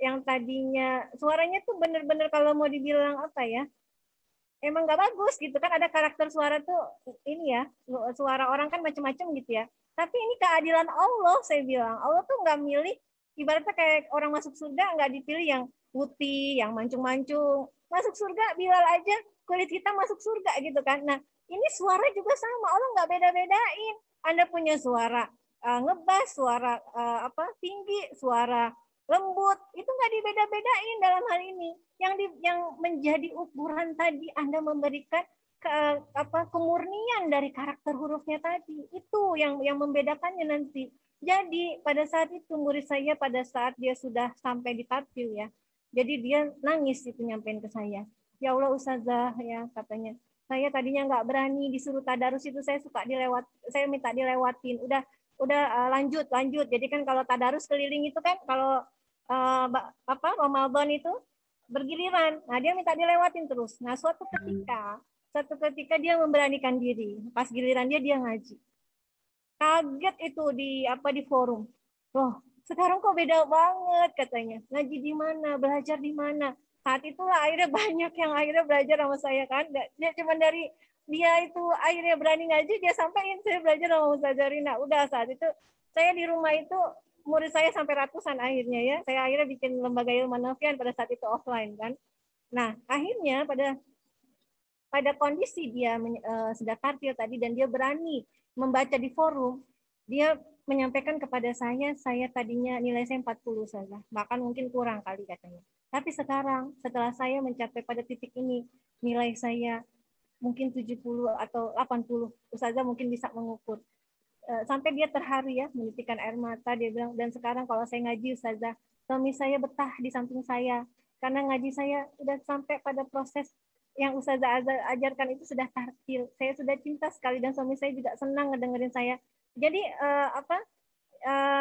yang tadinya suaranya tuh benar-benar kalau mau dibilang apa ya, emang nggak bagus gitu kan. Ada karakter suara tuh ini ya, suara orang kan macam-macam gitu ya, tapi ini keadilan Allah. Saya bilang Allah tuh nggak milih, ibaratnya kayak orang masuk surga nggak dipilih yang putih, yang mancung-mancung. Masuk surga Bilal aja kulit hitam masuk surga gitu kan. Nah, ini suara juga sama, Allah nggak beda-bedain. Anda punya suara ngebas, suara tinggi, suara lembut, itu nggak dibeda-bedain dalam hal ini. Yang menjadi ukuran tadi Anda memberikan kemurnian dari karakter hurufnya tadi, itu yang membedakannya nanti. Jadi pada saat itu murid saya, pada saat dia sudah sampai di tartil ya, jadi dia nangis itu nyampein ke saya. Ya Allah Ustazah, ya katanya. Saya tadinya nggak berani disuruh tadarus itu, saya saya minta dilewatin. Udah lanjut. Jadi kan kalau tadarus keliling itu kan kalau Ramadan itu bergiliran. Nah, dia minta dilewatin terus. Nah, suatu ketika dia memberanikan diri. Pas giliran dia ngaji. Kaget itu di forum. Loh, sekarang kok beda banget katanya. Ngaji di mana, belajar di mana. Saat itulah akhirnya banyak yang akhirnya belajar sama saya kan. Dia cuma dari dia itu akhirnya berani ngaji, dia sampaikan saya belajar sama Ustazah Rina. Udah saat itu saya di rumah itu murid saya sampai ratusan akhirnya ya. Saya akhirnya bikin lembaga ilmu nafian pada saat itu offline kan. Nah, akhirnya pada kondisi dia sudah tartil tadi dan dia berani membaca di forum, dia menyampaikan kepada saya tadinya nilai saya 40 saja, bahkan mungkin kurang kali katanya. Tapi sekarang setelah saya mencapai pada titik ini, nilai saya mungkin 70 atau 80, Ustazah mungkin bisa mengukur. Sampai dia terharu ya, menitikkan air mata, dia bilang, dan sekarang kalau saya ngaji Ustazah, suami saya betah di samping saya, karena ngaji saya sudah sampai pada proses yang Ustazah ajarkan itu sudah tartil. Saya sudah cinta sekali dan suami saya juga senang ngedengerin saya. Jadi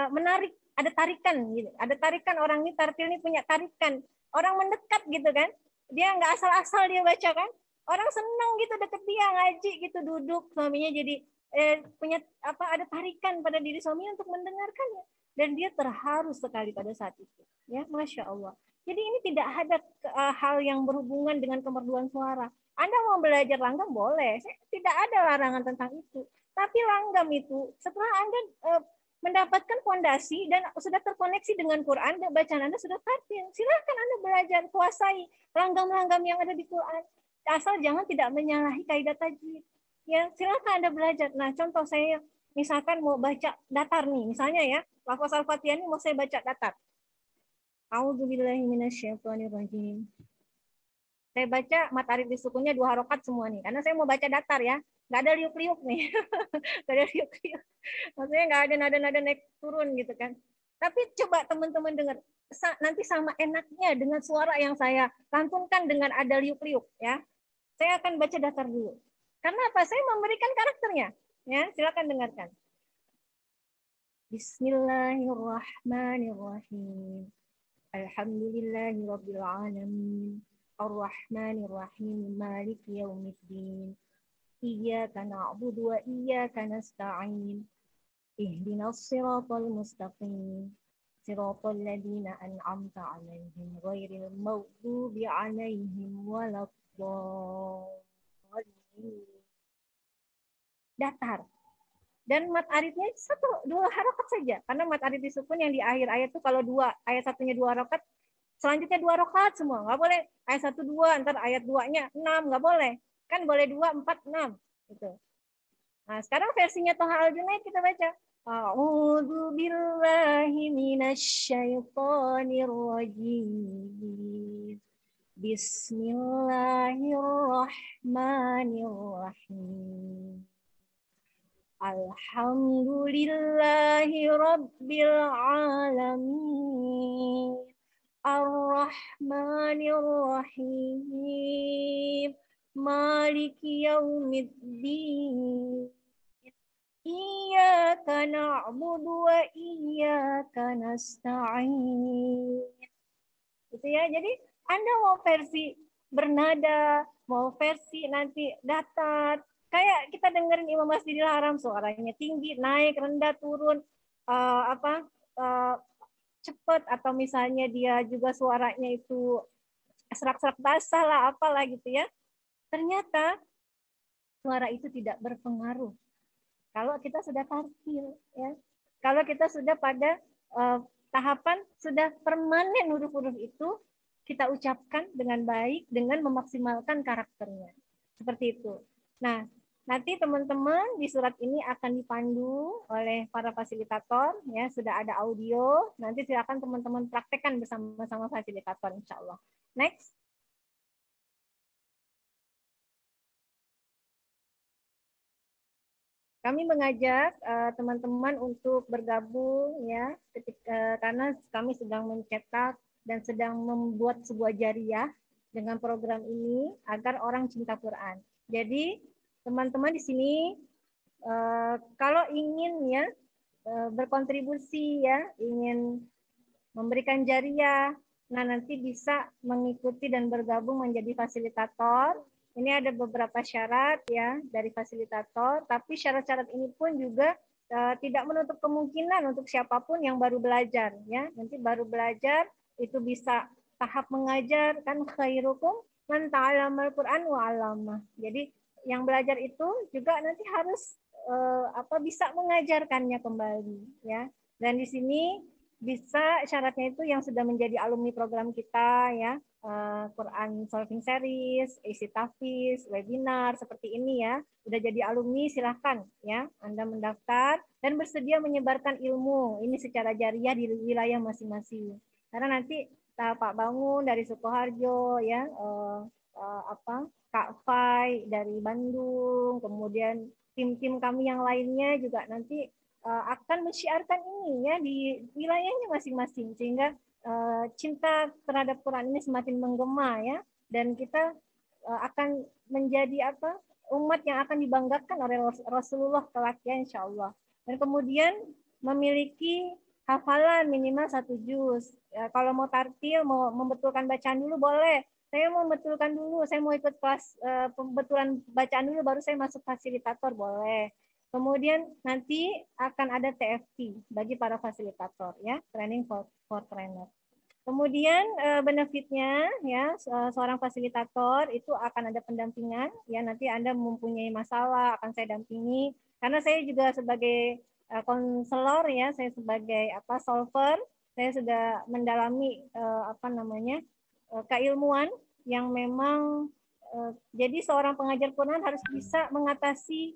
menarik, ada tarikan gitu. Ada tarikan, orang ini tartil ini punya tarikan. Orang mendekat gitu kan. Dia nggak asal-asal dia baca kan. Orang senang gitu deket dia ngaji gitu, duduk, suaminya jadi punya ada tarikan pada diri suaminya untuk mendengarkannya. Dan dia terharu sekali pada saat itu. Ya, Masya Allah. Jadi ini tidak ada hal yang berhubungan dengan kemerduan suara. Anda mau belajar langgam boleh, tidak ada larangan tentang itu. Tapi langgam itu setelah Anda mendapatkan fondasi dan sudah terkoneksi dengan Quran dan bacaan Anda sudah tartil, silakan Anda belajar, kuasai langgam-langgam yang ada di Quran. Asal jangan tidak menyalahi kaidah tajwid. Ya, silakan Anda belajar. Nah, contoh saya misalkan mau baca datar nih, misalnya ya, lafaz Al-Fatihah ini mau saya baca datar. A'udzubillahi minasyaitonirrajim. Saya baca mat arif disukunnya 2 harokat semua nih, karena saya mau baca datar ya, nggak ada liuk-liuk nih, nggak ada liuk-liuk. Maksudnya nggak ada nada-nada naik turun gitu kan. Tapi coba teman-teman dengar, nanti sama enaknya dengan suara yang saya lantunkan dengan ada liuk-liuk ya. Saya akan baca datar dulu. Karena apa? Saya memberikan karakternya. Ya, silakan dengarkan. Bismillahirrahmanirrahim. Alhamdulillahirabbil alamin. Ar-Rahmanir-Rahim. Maliki yaumiddin. Iyyaka na'budu wa iyyaka nasta'in. Ihdinas siratal mustaqim. Siratal ladzina an'amta 'alaihim ghairil maghdubi 'alaihim waladdallin. Datar. Dan mat arifnya 1-2 harokat saja. Karena mat arif disukun yang di akhir ayat itu kalau 2, ayat satunya 2 harokat, selanjutnya 2 harokat semua. Nggak boleh ayat 1, 2, ntar ayat 2-nya 6, nggak boleh. Kan boleh 2, 4, 6. Gitu. Nah, sekarang versinya Toha Al-Junaid kita baca. A'udzu billahi minasyaitonir rajim. Bismillahirrahmanirrahim. Alhamdulillahi rabbil alamin. Ar-Rahmanir-Rahim. Maliki yaumiddin. Iyyaka na'budu wa iyyaka nasta'in. Gitu ya. Jadi Anda mau versi bernada, mau versi nanti datar, kayak kita dengerin Imam Masjidil Haram, suaranya tinggi, naik, rendah, turun, cepat, atau misalnya dia juga suaranya itu serak-serak basah lah, apalah gitu ya. Ternyata suara itu tidak berpengaruh kalau kita sudah tartil, ya. Kalau kita sudah pada tahapan sudah permanen huruf-huruf itu kita ucapkan dengan baik dengan memaksimalkan karakternya. Seperti itu. Nah, nanti teman-teman di surat ini akan dipandu oleh para fasilitator, ya, sudah ada audio. Nanti silakan teman-teman praktekkan bersama-sama fasilitator, insya Allah. Next. Kami mengajak teman-teman untuk bergabung, ya, karena kami sedang mencetak dan sedang membuat sebuah jariah dengan program ini agar orang cinta Quran. Jadi teman-teman di sini kalau ingin ya berkontribusi ya, ingin memberikan jariah, nah nanti bisa mengikuti dan bergabung menjadi fasilitator. Ini ada beberapa syarat ya dari fasilitator, tapi syarat-syarat ini pun juga tidak menutup kemungkinan untuk siapapun yang baru belajar ya. Nanti baru belajar itu bisa tahap mengajar, kan khairukum man ta'allamal Qur'an wa 'allamah. Jadi yang belajar itu juga nanti harus bisa mengajarkannya kembali ya. Dan di sini bisa syaratnya itu yang sudah menjadi alumni program kita ya, Quran Solving Series, isi Tafiz, webinar seperti ini ya. Udah jadi alumni silahkan ya Anda mendaftar dan bersedia menyebarkan ilmu ini secara jariah di wilayah masing-masing. Karena nanti Pak Bangun dari Sukoharjo ya, Kak Fai dari Bandung, kemudian tim-tim kami yang lainnya juga nanti akan mensyiarkan ini ya di wilayahnya masing-masing sehingga cinta terhadap Quran ini semakin menggema ya, dan kita akan menjadi umat yang akan dibanggakan oleh Rasulullah kelak ya insyaallah. Dan kemudian memiliki hafalan minimal 1 juz. Ya, kalau mau tartil, mau membetulkan bacaan dulu boleh. Saya mau membetulkan dulu, saya mau ikut kelas pembetulan bacaan dulu baru saya masuk fasilitator boleh. Kemudian nanti akan ada TFT bagi para fasilitator ya, training for trainer. Kemudian benefitnya ya, seorang fasilitator itu akan ada pendampingan ya, nanti Anda mempunyai masalah akan saya dampingi karena saya juga sebagai konselor ya, saya sebagai solver, saya sudah mendalami keilmuan yang memang jadi seorang pengajar Quran harus bisa mengatasi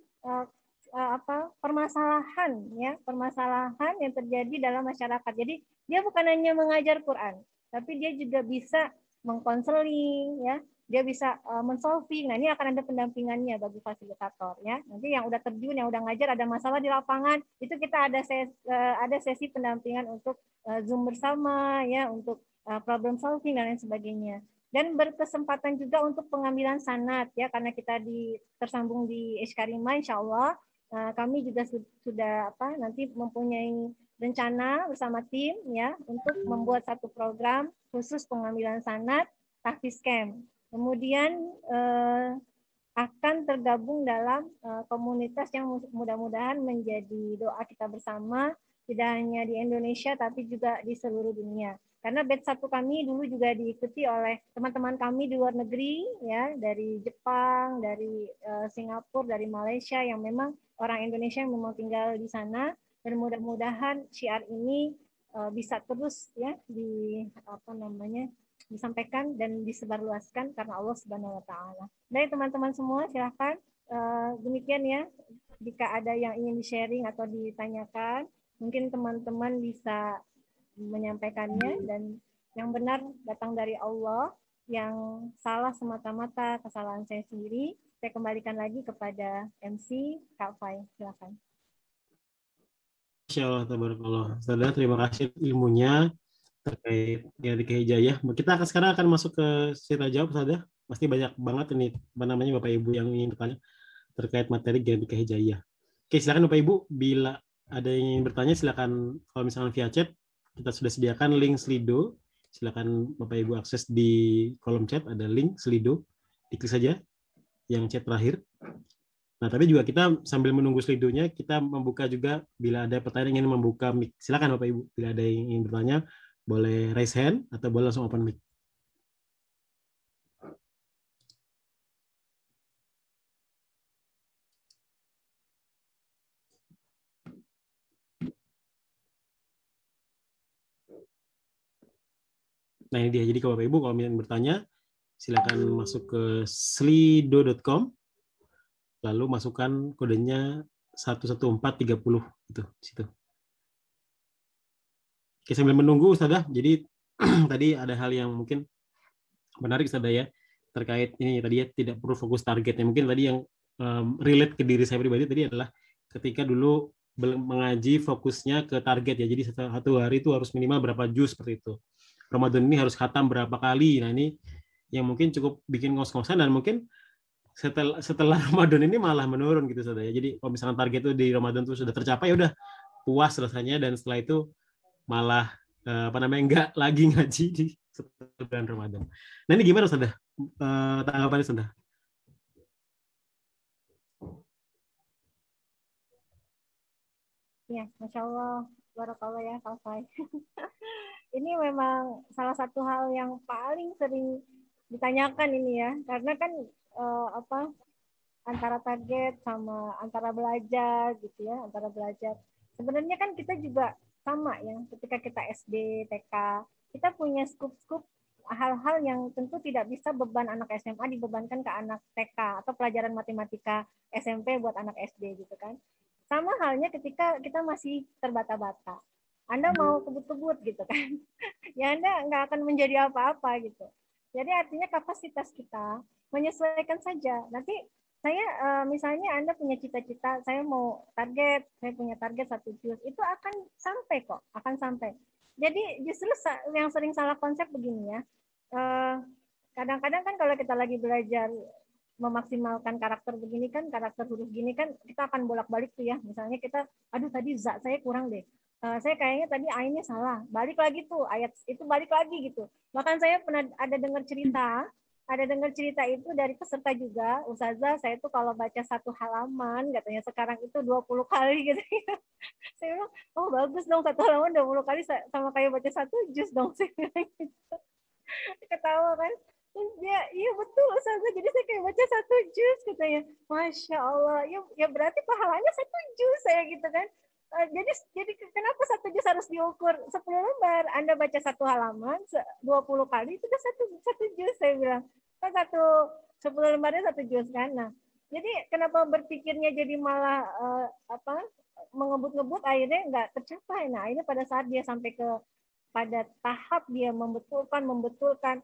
permasalahan yang terjadi dalam masyarakat. Jadi dia bukan hanya mengajar Quran, tapi dia juga bisa mengkonseling ya, dia bisa mensolving. Nah, ini akan ada pendampingannya bagi fasilitator ya. Nanti yang udah terjun, yang udah ngajar, ada masalah di lapangan, itu kita ada sesi pendampingan untuk Zoom bersama ya, untuk problem solving dan lain sebagainya. Dan berkesempatan juga untuk pengambilan sanad ya, karena kita tersambung di Ishkarima insyaallah. Kami juga sudah nanti mempunyai rencana bersama tim ya untuk membuat satu program khusus pengambilan sanad Tahfiz Camp. Kemudian akan tergabung dalam komunitas yang mudah-mudahan menjadi doa kita bersama, tidak hanya di Indonesia tapi juga di seluruh dunia. Karena batch 1 kami dulu juga diikuti oleh teman-teman kami di luar negeri ya, dari Jepang, dari Singapura, dari Malaysia yang memang orang Indonesia yang memang tinggal di sana, dan mudah-mudahan syiar ini bisa terus ya disampaikan dan disebarluaskan karena Allah Subhanahu wa taala. Baik teman-teman semua, silakan demikian ya. Jika ada yang ingin di-sharing atau ditanyakan, mungkin teman-teman bisa menyampaikannya, dan yang benar datang dari Allah, yang salah semata-mata kesalahan saya sendiri. Saya kembalikan lagi kepada MC Kak Fai, silakan. Insyaallah, tabarakallah. Saudara, terima kasih ilmunya terkait Genetika Hijayah. Kita sekarang akan masuk ke cerita jawab, saudara. Pasti banyak banget ini Bapak Ibu yang ingin bertanya terkait materi Genetika Hijayah. Oke, silakan Bapak Ibu, bila ada yang ingin bertanya silakan, kalau misalkan via chat kita sudah sediakan link Slido. Silakan Bapak Ibu akses di kolom chat, ada link Slido. Diklik saja yang chat terakhir. Nah, tapi juga kita sambil menunggu Slido-nya, kita membuka juga bila ada pertanyaan yang ingin membuka mic. Silakan Bapak Ibu, bila ada yang ingin bertanya, boleh raise hand atau boleh langsung open mic. Nah, ini dia. Jadi kalau Bapak Ibu kalau ingin bertanya, silakan masuk ke slido.com, lalu masukkan kodenya 11430 itu di situ. Oke, sambil menunggu Ustadzah, jadi tadi ada hal yang mungkin menarik Ustadzah ya, terkait ini tadi ya, tidak perlu fokus targetnya. Mungkin tadi yang relate ke diri saya pribadi tadi adalah ketika dulu mengaji fokusnya ke target ya, jadi satu hari itu harus minimal berapa juz seperti itu. Ramadan ini harus khatam berapa kali. Nah, ini yang mungkin cukup bikin ngos-ngosan dan mungkin setelah Ramadan ini malah menurun gitu saudara. Jadi kalau misalkan target itu di Ramadan itu sudah tercapai, ya udah puas rasanya, dan setelah itu malah nggak lagi ngaji di setelah bulan Ramadan. Nah ini gimana saudara? Tanggapannya saudara? Ya, Masya Allah, barakallah ya, Kak Fai. Ini memang salah satu hal yang paling sering ditanyakan ini ya, karena kan antara target sama antara belajar gitu ya, antara belajar. Sebenarnya kan kita juga sama ya, ketika kita SD, TK, kita punya skup-skup hal-hal yang tentu tidak bisa beban anak SMA dibebankan ke anak TK atau pelajaran matematika SMP buat anak SD gitu kan. Sama halnya ketika kita masih terbata-bata. Anda mau kebut-kebut gitu kan. Ya Anda nggak akan menjadi apa-apa gitu. Jadi artinya kapasitas kita menyesuaikan saja. Nanti saya misalnya Anda punya cita-cita, saya punya target 1 juz, itu akan sampai kok, akan sampai. Jadi justru yang sering salah konsep begini ya. Kadang-kadang kan kalau kita lagi belajar memaksimalkan karakter begini kan, karakter huruf gini kan, kita akan bolak-balik tuh ya. Misalnya kita, aduh tadi za saya kurang deh. Saya kayaknya tadi ainnya salah. Balik lagi tuh, ayat itu balik lagi gitu. Bahkan saya pernah ada dengar cerita itu dari peserta juga, Ustazah, saya tuh kalau baca 1 halaman, katanya sekarang itu 20 kali gitu. Saya bilang, oh bagus dong, 1 halaman 20 kali sama kayak baca 1 juz dong. Saya bilang gitu. Ketawa kan. Terus dia, iya betul Ustazah, jadi saya kayak baca 1 juz katanya. Masya Allah, ya berarti pahalanya 1 juz saya gitu kan. Jadi kenapa 1 juz harus diukur 10 lembar? Anda baca 1 halaman 20 kali itu kan satu juz, saya bilang. Kan 10 lembarnya 1 juz kan. Nah, jadi kenapa berpikirnya jadi malah mengebut-ngebut, akhirnya nggak tercapai. Nah, ini pada saat dia sampai pada tahap dia membetulkan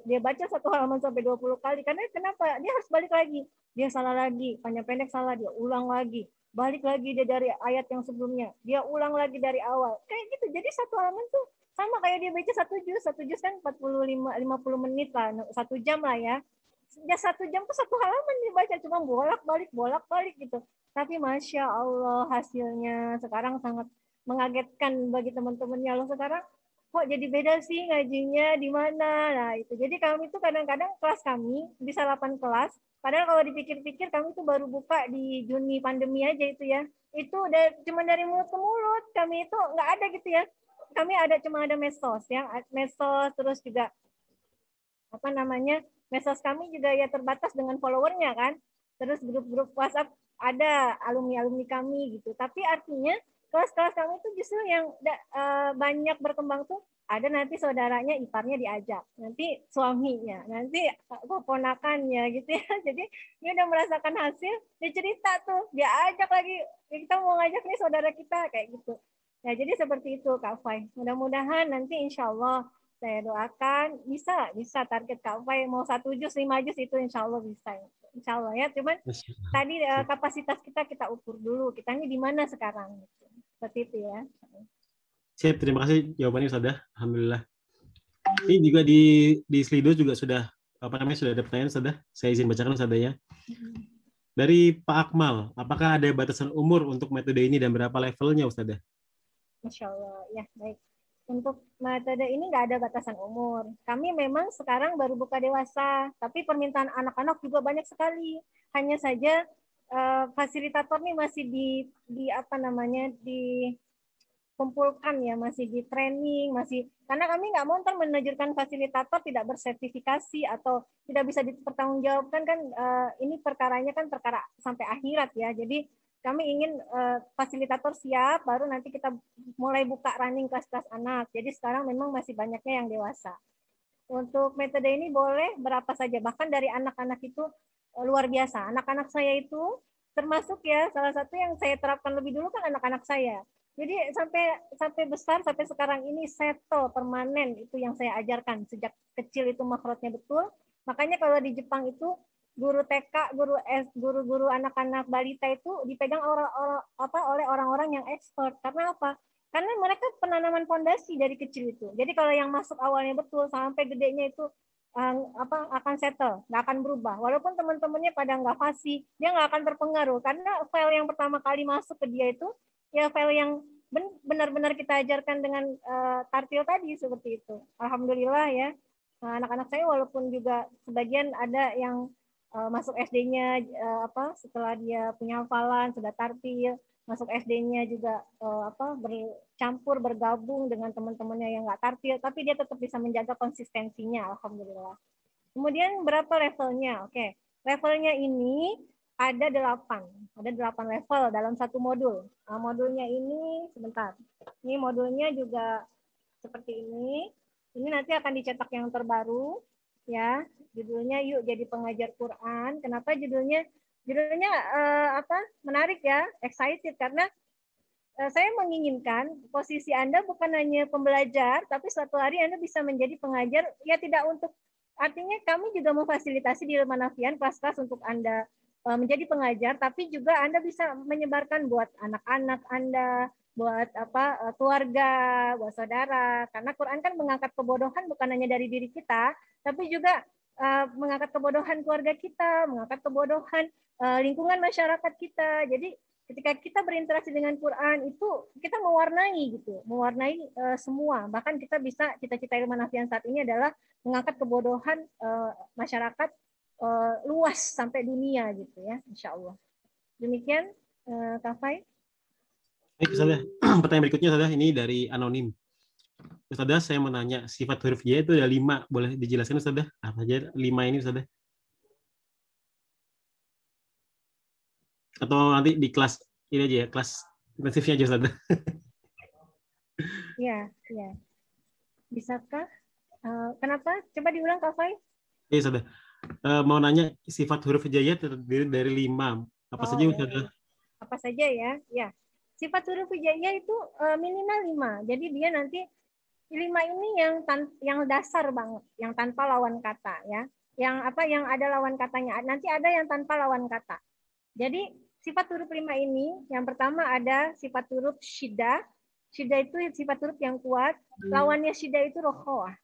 dia baca 1 halaman sampai 20 kali. Karena kenapa? Dia harus balik lagi. Dia salah lagi, panjang pendek salah, dia ulang lagi. Balik lagi dia dari ayat yang sebelumnya. Dia ulang lagi dari awal. Kayak gitu. Jadi 1 halaman tuh sama kayak dia baca 1 juz. 1 juz kan 50 menit lah, 1 jam lah ya. Ya 1 jam tuh 1 halaman dibaca, cuma bolak-balik gitu. Tapi Masya Allah hasilnya sekarang sangat mengagetkan bagi teman-temannya. Loh sekarang kok jadi beda sih ngajinya di mana? Nah itu. Jadi kami tuh kadang-kadang kelas kami bisa 8 kelas. Padahal kalau dipikir-pikir kami tuh baru buka di Juni pandemi aja itu ya. Itu cuma dari mulut ke mulut. Kami itu nggak ada gitu ya. Kami cuma ada medsos ya. Medsos terus juga medsos kami juga ya terbatas dengan followernya kan. Terus grup-grup WhatsApp ada alumni-alumni kami gitu. Tapi artinya kelas-kelas kami itu justru yang banyak berkembang tuh ada nanti saudaranya, iparnya diajak, nanti suaminya, nanti keponakannya gitu ya. Jadi dia udah merasakan hasil, dia cerita tuh, dia ajak lagi, kita mau ngajak nih saudara kita kayak gitu. Nah jadi seperti itu Kak Fai. Mudah-mudahan nanti insya Allah saya doakan bisa target Kak Fai mau 1 juz, 5 juz itu insya Allah bisa. Insya Allah ya. Cuman tadi kapasitas kita ukur dulu. Kita ini di mana sekarang? Seperti itu ya. Siap, terima kasih jawabannya Ustazah. Alhamdulillah. Ini juga di Slido juga sudah sudah ada pertanyaan Ustazah. Saya izin bacakan Ustazahnya. Dari Pak Akmal, apakah ada batasan umur untuk metode ini dan berapa levelnya Ustazah? Masya Allah, ya baik. Untuk metode ini nggak ada batasan umur. Kami memang sekarang baru buka dewasa, tapi permintaan anak-anak juga banyak sekali. Hanya saja fasilitator nih masih dikumpulkan ya, masih di training, karena kami nggak mau ntar menerjunkan fasilitator tidak bersertifikasi atau tidak bisa dipertanggungjawabkan kan. Ini perkaranya kan perkara sampai akhirat ya. Jadi kami ingin fasilitator siap, baru nanti kita mulai buka running kelas-kelas anak. Jadi sekarang memang masih banyaknya yang dewasa. Untuk metode ini boleh berapa saja, bahkan dari anak-anak itu luar biasa. Anak-anak saya itu termasuk ya salah satu yang saya terapkan lebih dulu kan anak-anak saya. Jadi sampai besar, sampai sekarang ini settle permanen itu yang saya ajarkan. Sejak kecil itu makrotnya betul. Makanya kalau di Jepang itu guru TK, guru-guru anak-anak balita itu dipegang oleh orang-orang yang expert. Karena apa? Karena mereka penanaman fondasi dari kecil itu. Jadi kalau yang masuk awalnya betul sampai gedenya itu akan settle, nggak akan berubah. Walaupun teman-temannya pada nggak fasih, dia nggak akan terpengaruh karena file yang pertama kali masuk ke dia itu ya file yang benar-benar kita ajarkan dengan tartil tadi seperti itu. Alhamdulillah ya, anak-anak saya walaupun juga sebagian ada yang masuk SD-nya setelah dia punya hafalan sudah tartil, masuk SD-nya juga bercampur bergabung dengan teman-temannya yang nggak tartil, tapi dia tetap bisa menjaga konsistensinya, alhamdulillah. Kemudian berapa levelnya? Oke, levelnya ini ada 8 level dalam satu modul. Nah, modulnya ini sebentar. Ini modulnya juga seperti ini. Ini nanti akan dicetak yang terbaru, ya. Judulnya Yuk Jadi Pengajar Quran. Kenapa judulnya? Judulnya menarik ya, excited karena saya menginginkan posisi Anda bukan hanya pembelajar, tapi suatu hari Anda bisa menjadi pengajar. Ya tidak untuk, artinya kami juga memfasilitasi di Ilmu Nafian kelas-kelas untuk Anda menjadi pengajar, tapi juga Anda bisa menyebarkan buat anak-anak Anda, buat keluarga, buat saudara. Karena Quran kan mengangkat kebodohan bukan hanya dari diri kita, tapi juga mengangkat kebodohan keluarga kita, mengangkat kebodohan lingkungan masyarakat kita. Jadi ketika kita berinteraksi dengan Quran itu kita mewarnai gitu, mewarnai semua. Bahkan kita bisa cita-cita Ilmu Nafian saat ini adalah mengangkat kebodohan masyarakat luas sampai dunia gitu ya, insya Allah. Demikian Kak Fai. Baik, Ustazah. Pertanyaan berikutnya, Ustazah, ini dari anonim. Ustazah, saya mau nanya, sifat huruf J itu ada 5. Boleh dijelaskan, Ustazah? Apa aja 5 ini, Ustazah? Atau nanti di kelas ini aja ya, kelas intensifnya aja, Ustazah. Ya, ya. Bisakah? Kenapa? Coba diulang, Kak Fai. Iya, Ustazah. Mau nanya, sifat huruf hijaiyah terdiri dari 5. Apa saja, Ustazah? Apa saja ya? Ya. Sifat huruf hijaiyah itu minimal 5. Jadi dia nanti 5 ini yang dasar banget, yang tanpa lawan kata ya. Yang ada lawan katanya. Nanti ada yang tanpa lawan kata. Jadi sifat huruf 5 ini, yang pertama ada sifat huruf syiddah. Syiddah itu sifat huruf yang kuat. Lawannya syiddah itu rokhawah.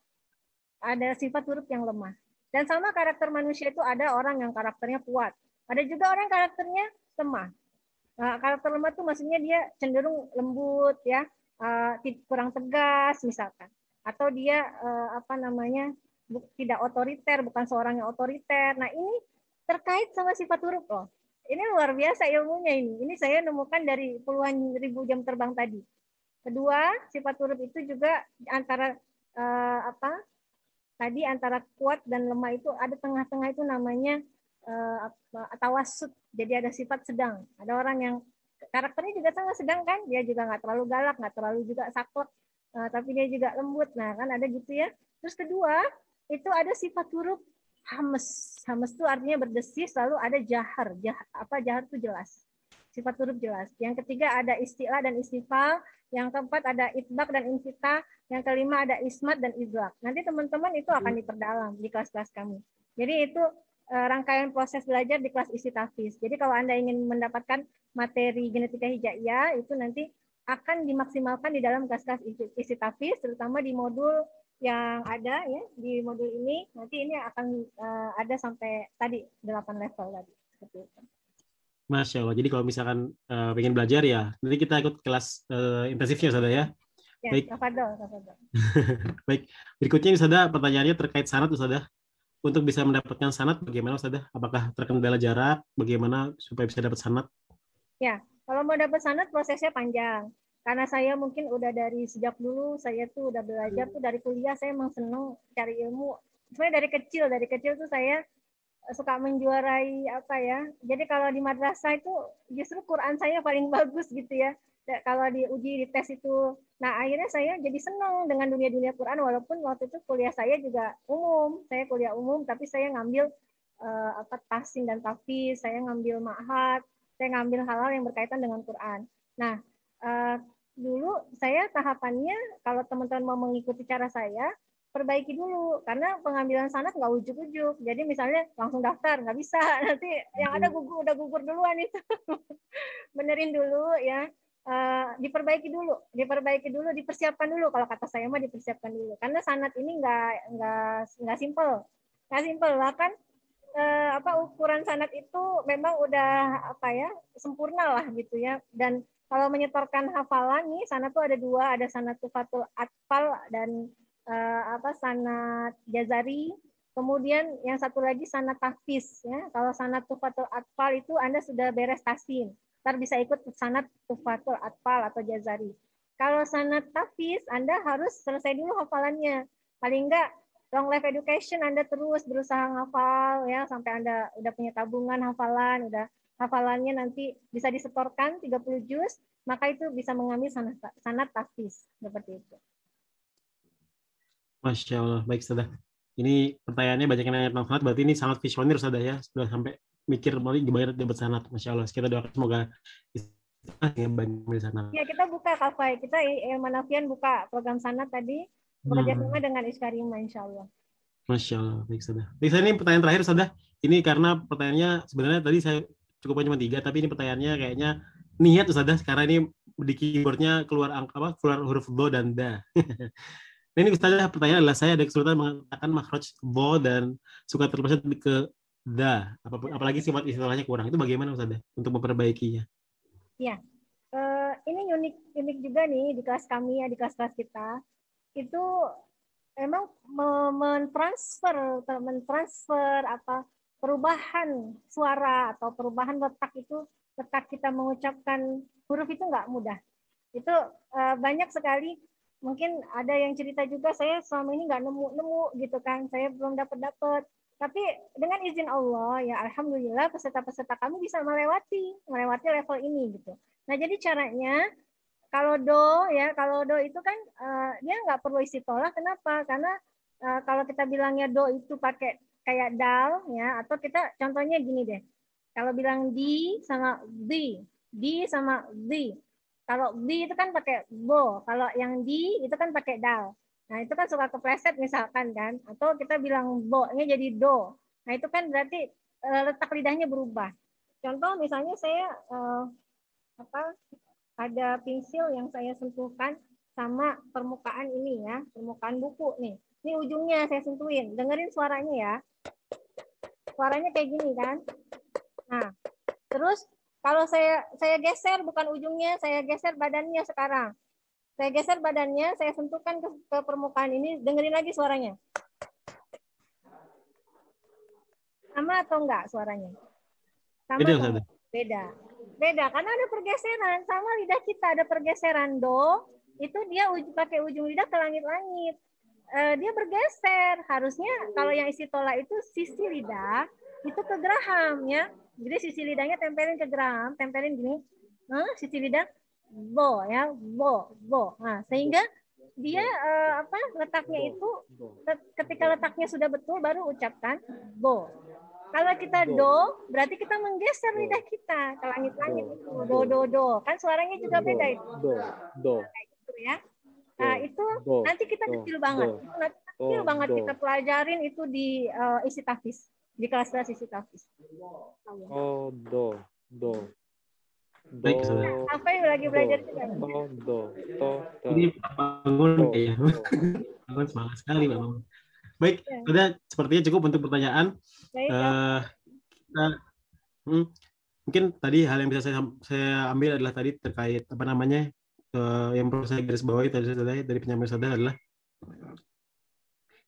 Ada sifat huruf yang lemah. Dan sama karakter manusia itu ada orang yang karakternya kuat. Ada juga orang karakternya lemah. Karakter lemah itu maksudnya dia cenderung lembut ya, kurang tegas misalkan. Atau dia tidak otoriter, bukan seorang yang otoriter. Nah, ini terkait sama sifat huruf loh. Ini luar biasa ilmunya ini. Ini saya nemukan dari puluhan ribu jam terbang tadi. Kedua, sifat huruf itu juga antara antara kuat dan lemah itu ada tengah-tengah, itu namanya tawasud. Jadi ada sifat sedang. Ada orang yang karakternya juga sangat sedang kan, dia juga nggak terlalu galak, nggak terlalu juga saklek, tapi dia juga lembut. Nah kan ada gitu ya. Terus kedua itu ada sifat huruf hames. Hames itu artinya berdesis, lalu ada jahar. Jahar itu jelas. Sifat huruf jelas. Yang ketiga ada istilah dan istifal. Yang keempat ada itbaq dan infitah. Yang kelima ada ismat dan idlaq. Nanti teman-teman itu akan diperdalam di kelas-kelas kami. Jadi itu rangkaian proses belajar di kelas isi tahfiz. Jadi kalau Anda ingin mendapatkan materi genetika hijaiyah itu nanti akan dimaksimalkan di dalam kelas-kelas isi tahfiz, terutama di modul yang ada ya, di modul ini nanti ini akan ada sampai tadi 8 level tadi seperti itu. Masya Allah. Jadi kalau misalkan pengen belajar ya, nanti kita ikut kelas intensifnya, Ustazah ya. Ya, baik. Tafadhol. Baik. Berikutnya Ustazah, pertanyaannya terkait sanad, Ustazah. Untuk bisa mendapatkan sanad bagaimana, Ustazah? Apakah terkendala jarak? Bagaimana supaya bisa dapat sanad? Ya, kalau mau dapat sanad prosesnya panjang. Karena saya mungkin udah dari sejak dulu saya tuh udah belajar tuh dari kuliah, saya emang seneng cari ilmu. Sebenarnya dari kecil tuh saya suka menjuarai Jadi kalau di madrasah itu justru Quran saya paling bagus gitu ya. Kalau diuji di tes itu. Nah, akhirnya saya jadi senang dengan dunia-dunia Quran walaupun waktu itu kuliah saya juga umum. Saya kuliah umum tapi saya ngambil tahsin dan tahfiz, saya ngambil ma'had, saya ngambil hal-hal yang berkaitan dengan Quran. Nah, dulu saya tahapannya kalau teman-teman mau mengikuti cara saya, perbaiki dulu karena pengambilan sanad nggak ujuk-ujuk. Jadi misalnya langsung daftar nggak bisa, nanti yang ada udah gugur duluan itu. Benerin dulu ya, diperbaiki dulu, dipersiapkan dulu. Kalau kata saya mah dipersiapkan dulu karena sanad ini nggak simple. Nah, simpel bahkan ukuran sanad itu memang udah sempurna lah gitu ya. Dan kalau menyetorkan hafalan nih, sanad tuh ada dua, ada sanad tufatul atfal dan sanad jazari. Kemudian yang satu lagi sanad tahfiz ya. Kalau sanad tufatul atfal itu Anda sudah beres tahsin, ntar bisa ikut sanad tufatul atfal atau jazari. Kalau sanad tahfiz Anda harus selesai dulu hafalannya. Paling enggak long life education Anda terus berusaha ngafal ya sampai Anda udah punya tabungan hafalan, udah hafalannya nanti bisa disetorkan 30 juz, maka itu bisa mengambil sanad tahfiz seperti itu. Masya Allah, baik Ustazah. Ini pertanyaannya banyak yang nanya tentang sanad, berarti ini sangat visioner Ustazah ya, sudah sampai mikir mau gimana dapat sanad. Masya Allah, kita doakan semoga banyak sanad. Ya, kita buka Kafai, kita Manafian buka program sanad tadi. Bekerja sama dengan Iskarima, insya Allah. Masya Allah, baik Ustazah. Baik, ini pertanyaan terakhir Ustazah. Ini karena pertanyaannya sebenarnya tadi saya cukup cuma 3, tapi ini pertanyaannya kayaknya niat Ustazah, karena ini di keyboardnya keluar huruf bo dan da. Nah, ini Ustazah, pertanyaan adalah saya ada kesulitan mengatakan makhraj bo dan suka terpleset ke da, apalagi sifat istilahnya kurang. Itu bagaimana Ustazah untuk memperbaikinya? Ya, ini unik juga nih di kelas kami ya, di kelas-kelas kita. Itu memang mentransfer perubahan suara atau perubahan letak kita mengucapkan huruf itu nggak mudah. Itu banyak sekali. Mungkin ada yang cerita juga, saya selama ini nggak nemu gitu kan, saya belum dapat. Tapi dengan izin Allah ya alhamdulillah peserta-peserta kami bisa melewati level ini gitu. Nah, jadi caranya kalau do itu kan dia nggak perlu istitolah. Kenapa? Karena kalau kita bilangnya do itu pakai kayak dal ya, atau kita contohnya gini deh. Kalau bilang di sama di sama di. Kalau di itu kan pakai bo, kalau yang di itu kan pakai dal. Nah, itu kan suka kepleset misalkan kan, atau kita bilang bo-nya jadi do. Nah, itu kan berarti letak lidahnya berubah. Contoh misalnya saya ada pensil yang saya sentuhkan sama permukaan ini ya, permukaan buku nih. Ini ujungnya saya sentuhin. Dengerin suaranya ya. Suaranya kayak gini kan. Nah, terus kalau saya geser bukan ujungnya, saya geser badannya sekarang. Saya geser badannya, saya sentuhkan ke permukaan ini, dengerin lagi suaranya. Sama atau enggak suaranya? Sama atau enggak? Beda, karena ada pergeseran. Sama lidah kita ada pergeseran. Do, itu dia pakai ujung lidah ke langit-langit. Dia bergeser. Harusnya kalau yang istitola itu sisi lidah itu ke geraham ya. Jadi sisi lidahnya tempelin ke geraham, tempelin gini. Sisi lidah bo ya, bo. Nah, sehingga dia letaknya itu ketika letaknya sudah betul baru ucapkan bo. Kalau kita do, berarti kita menggeser lidah kita ke langit-langit itu. Do. Kan suaranya juga beda itu. Do. Kayak gitu ya. Nah, itu nanti kita kecil banget. Itu nanti kecil banget kita pelajarin itu di isi tahfiz, di kelas-kelas isi tahfiz. Oh, do. Baik, apa yang lagi belajar juga? Do. Ini bangun ya. Bangun semangat sekali, Bang. Baik, sudah sepertinya cukup untuk pertanyaan. Mungkin tadi hal yang bisa saya ambil adalah tadi terkait yang perlu saya garis bawahi dari penyampaian saudara adalah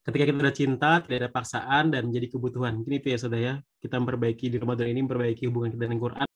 ketika kita ada cinta, tidak ada paksaan dan menjadi kebutuhan. Mungkin itu ya saudara ya. Kita memperbaiki di Ramadan ini, memperbaiki hubungan kita dengan Quran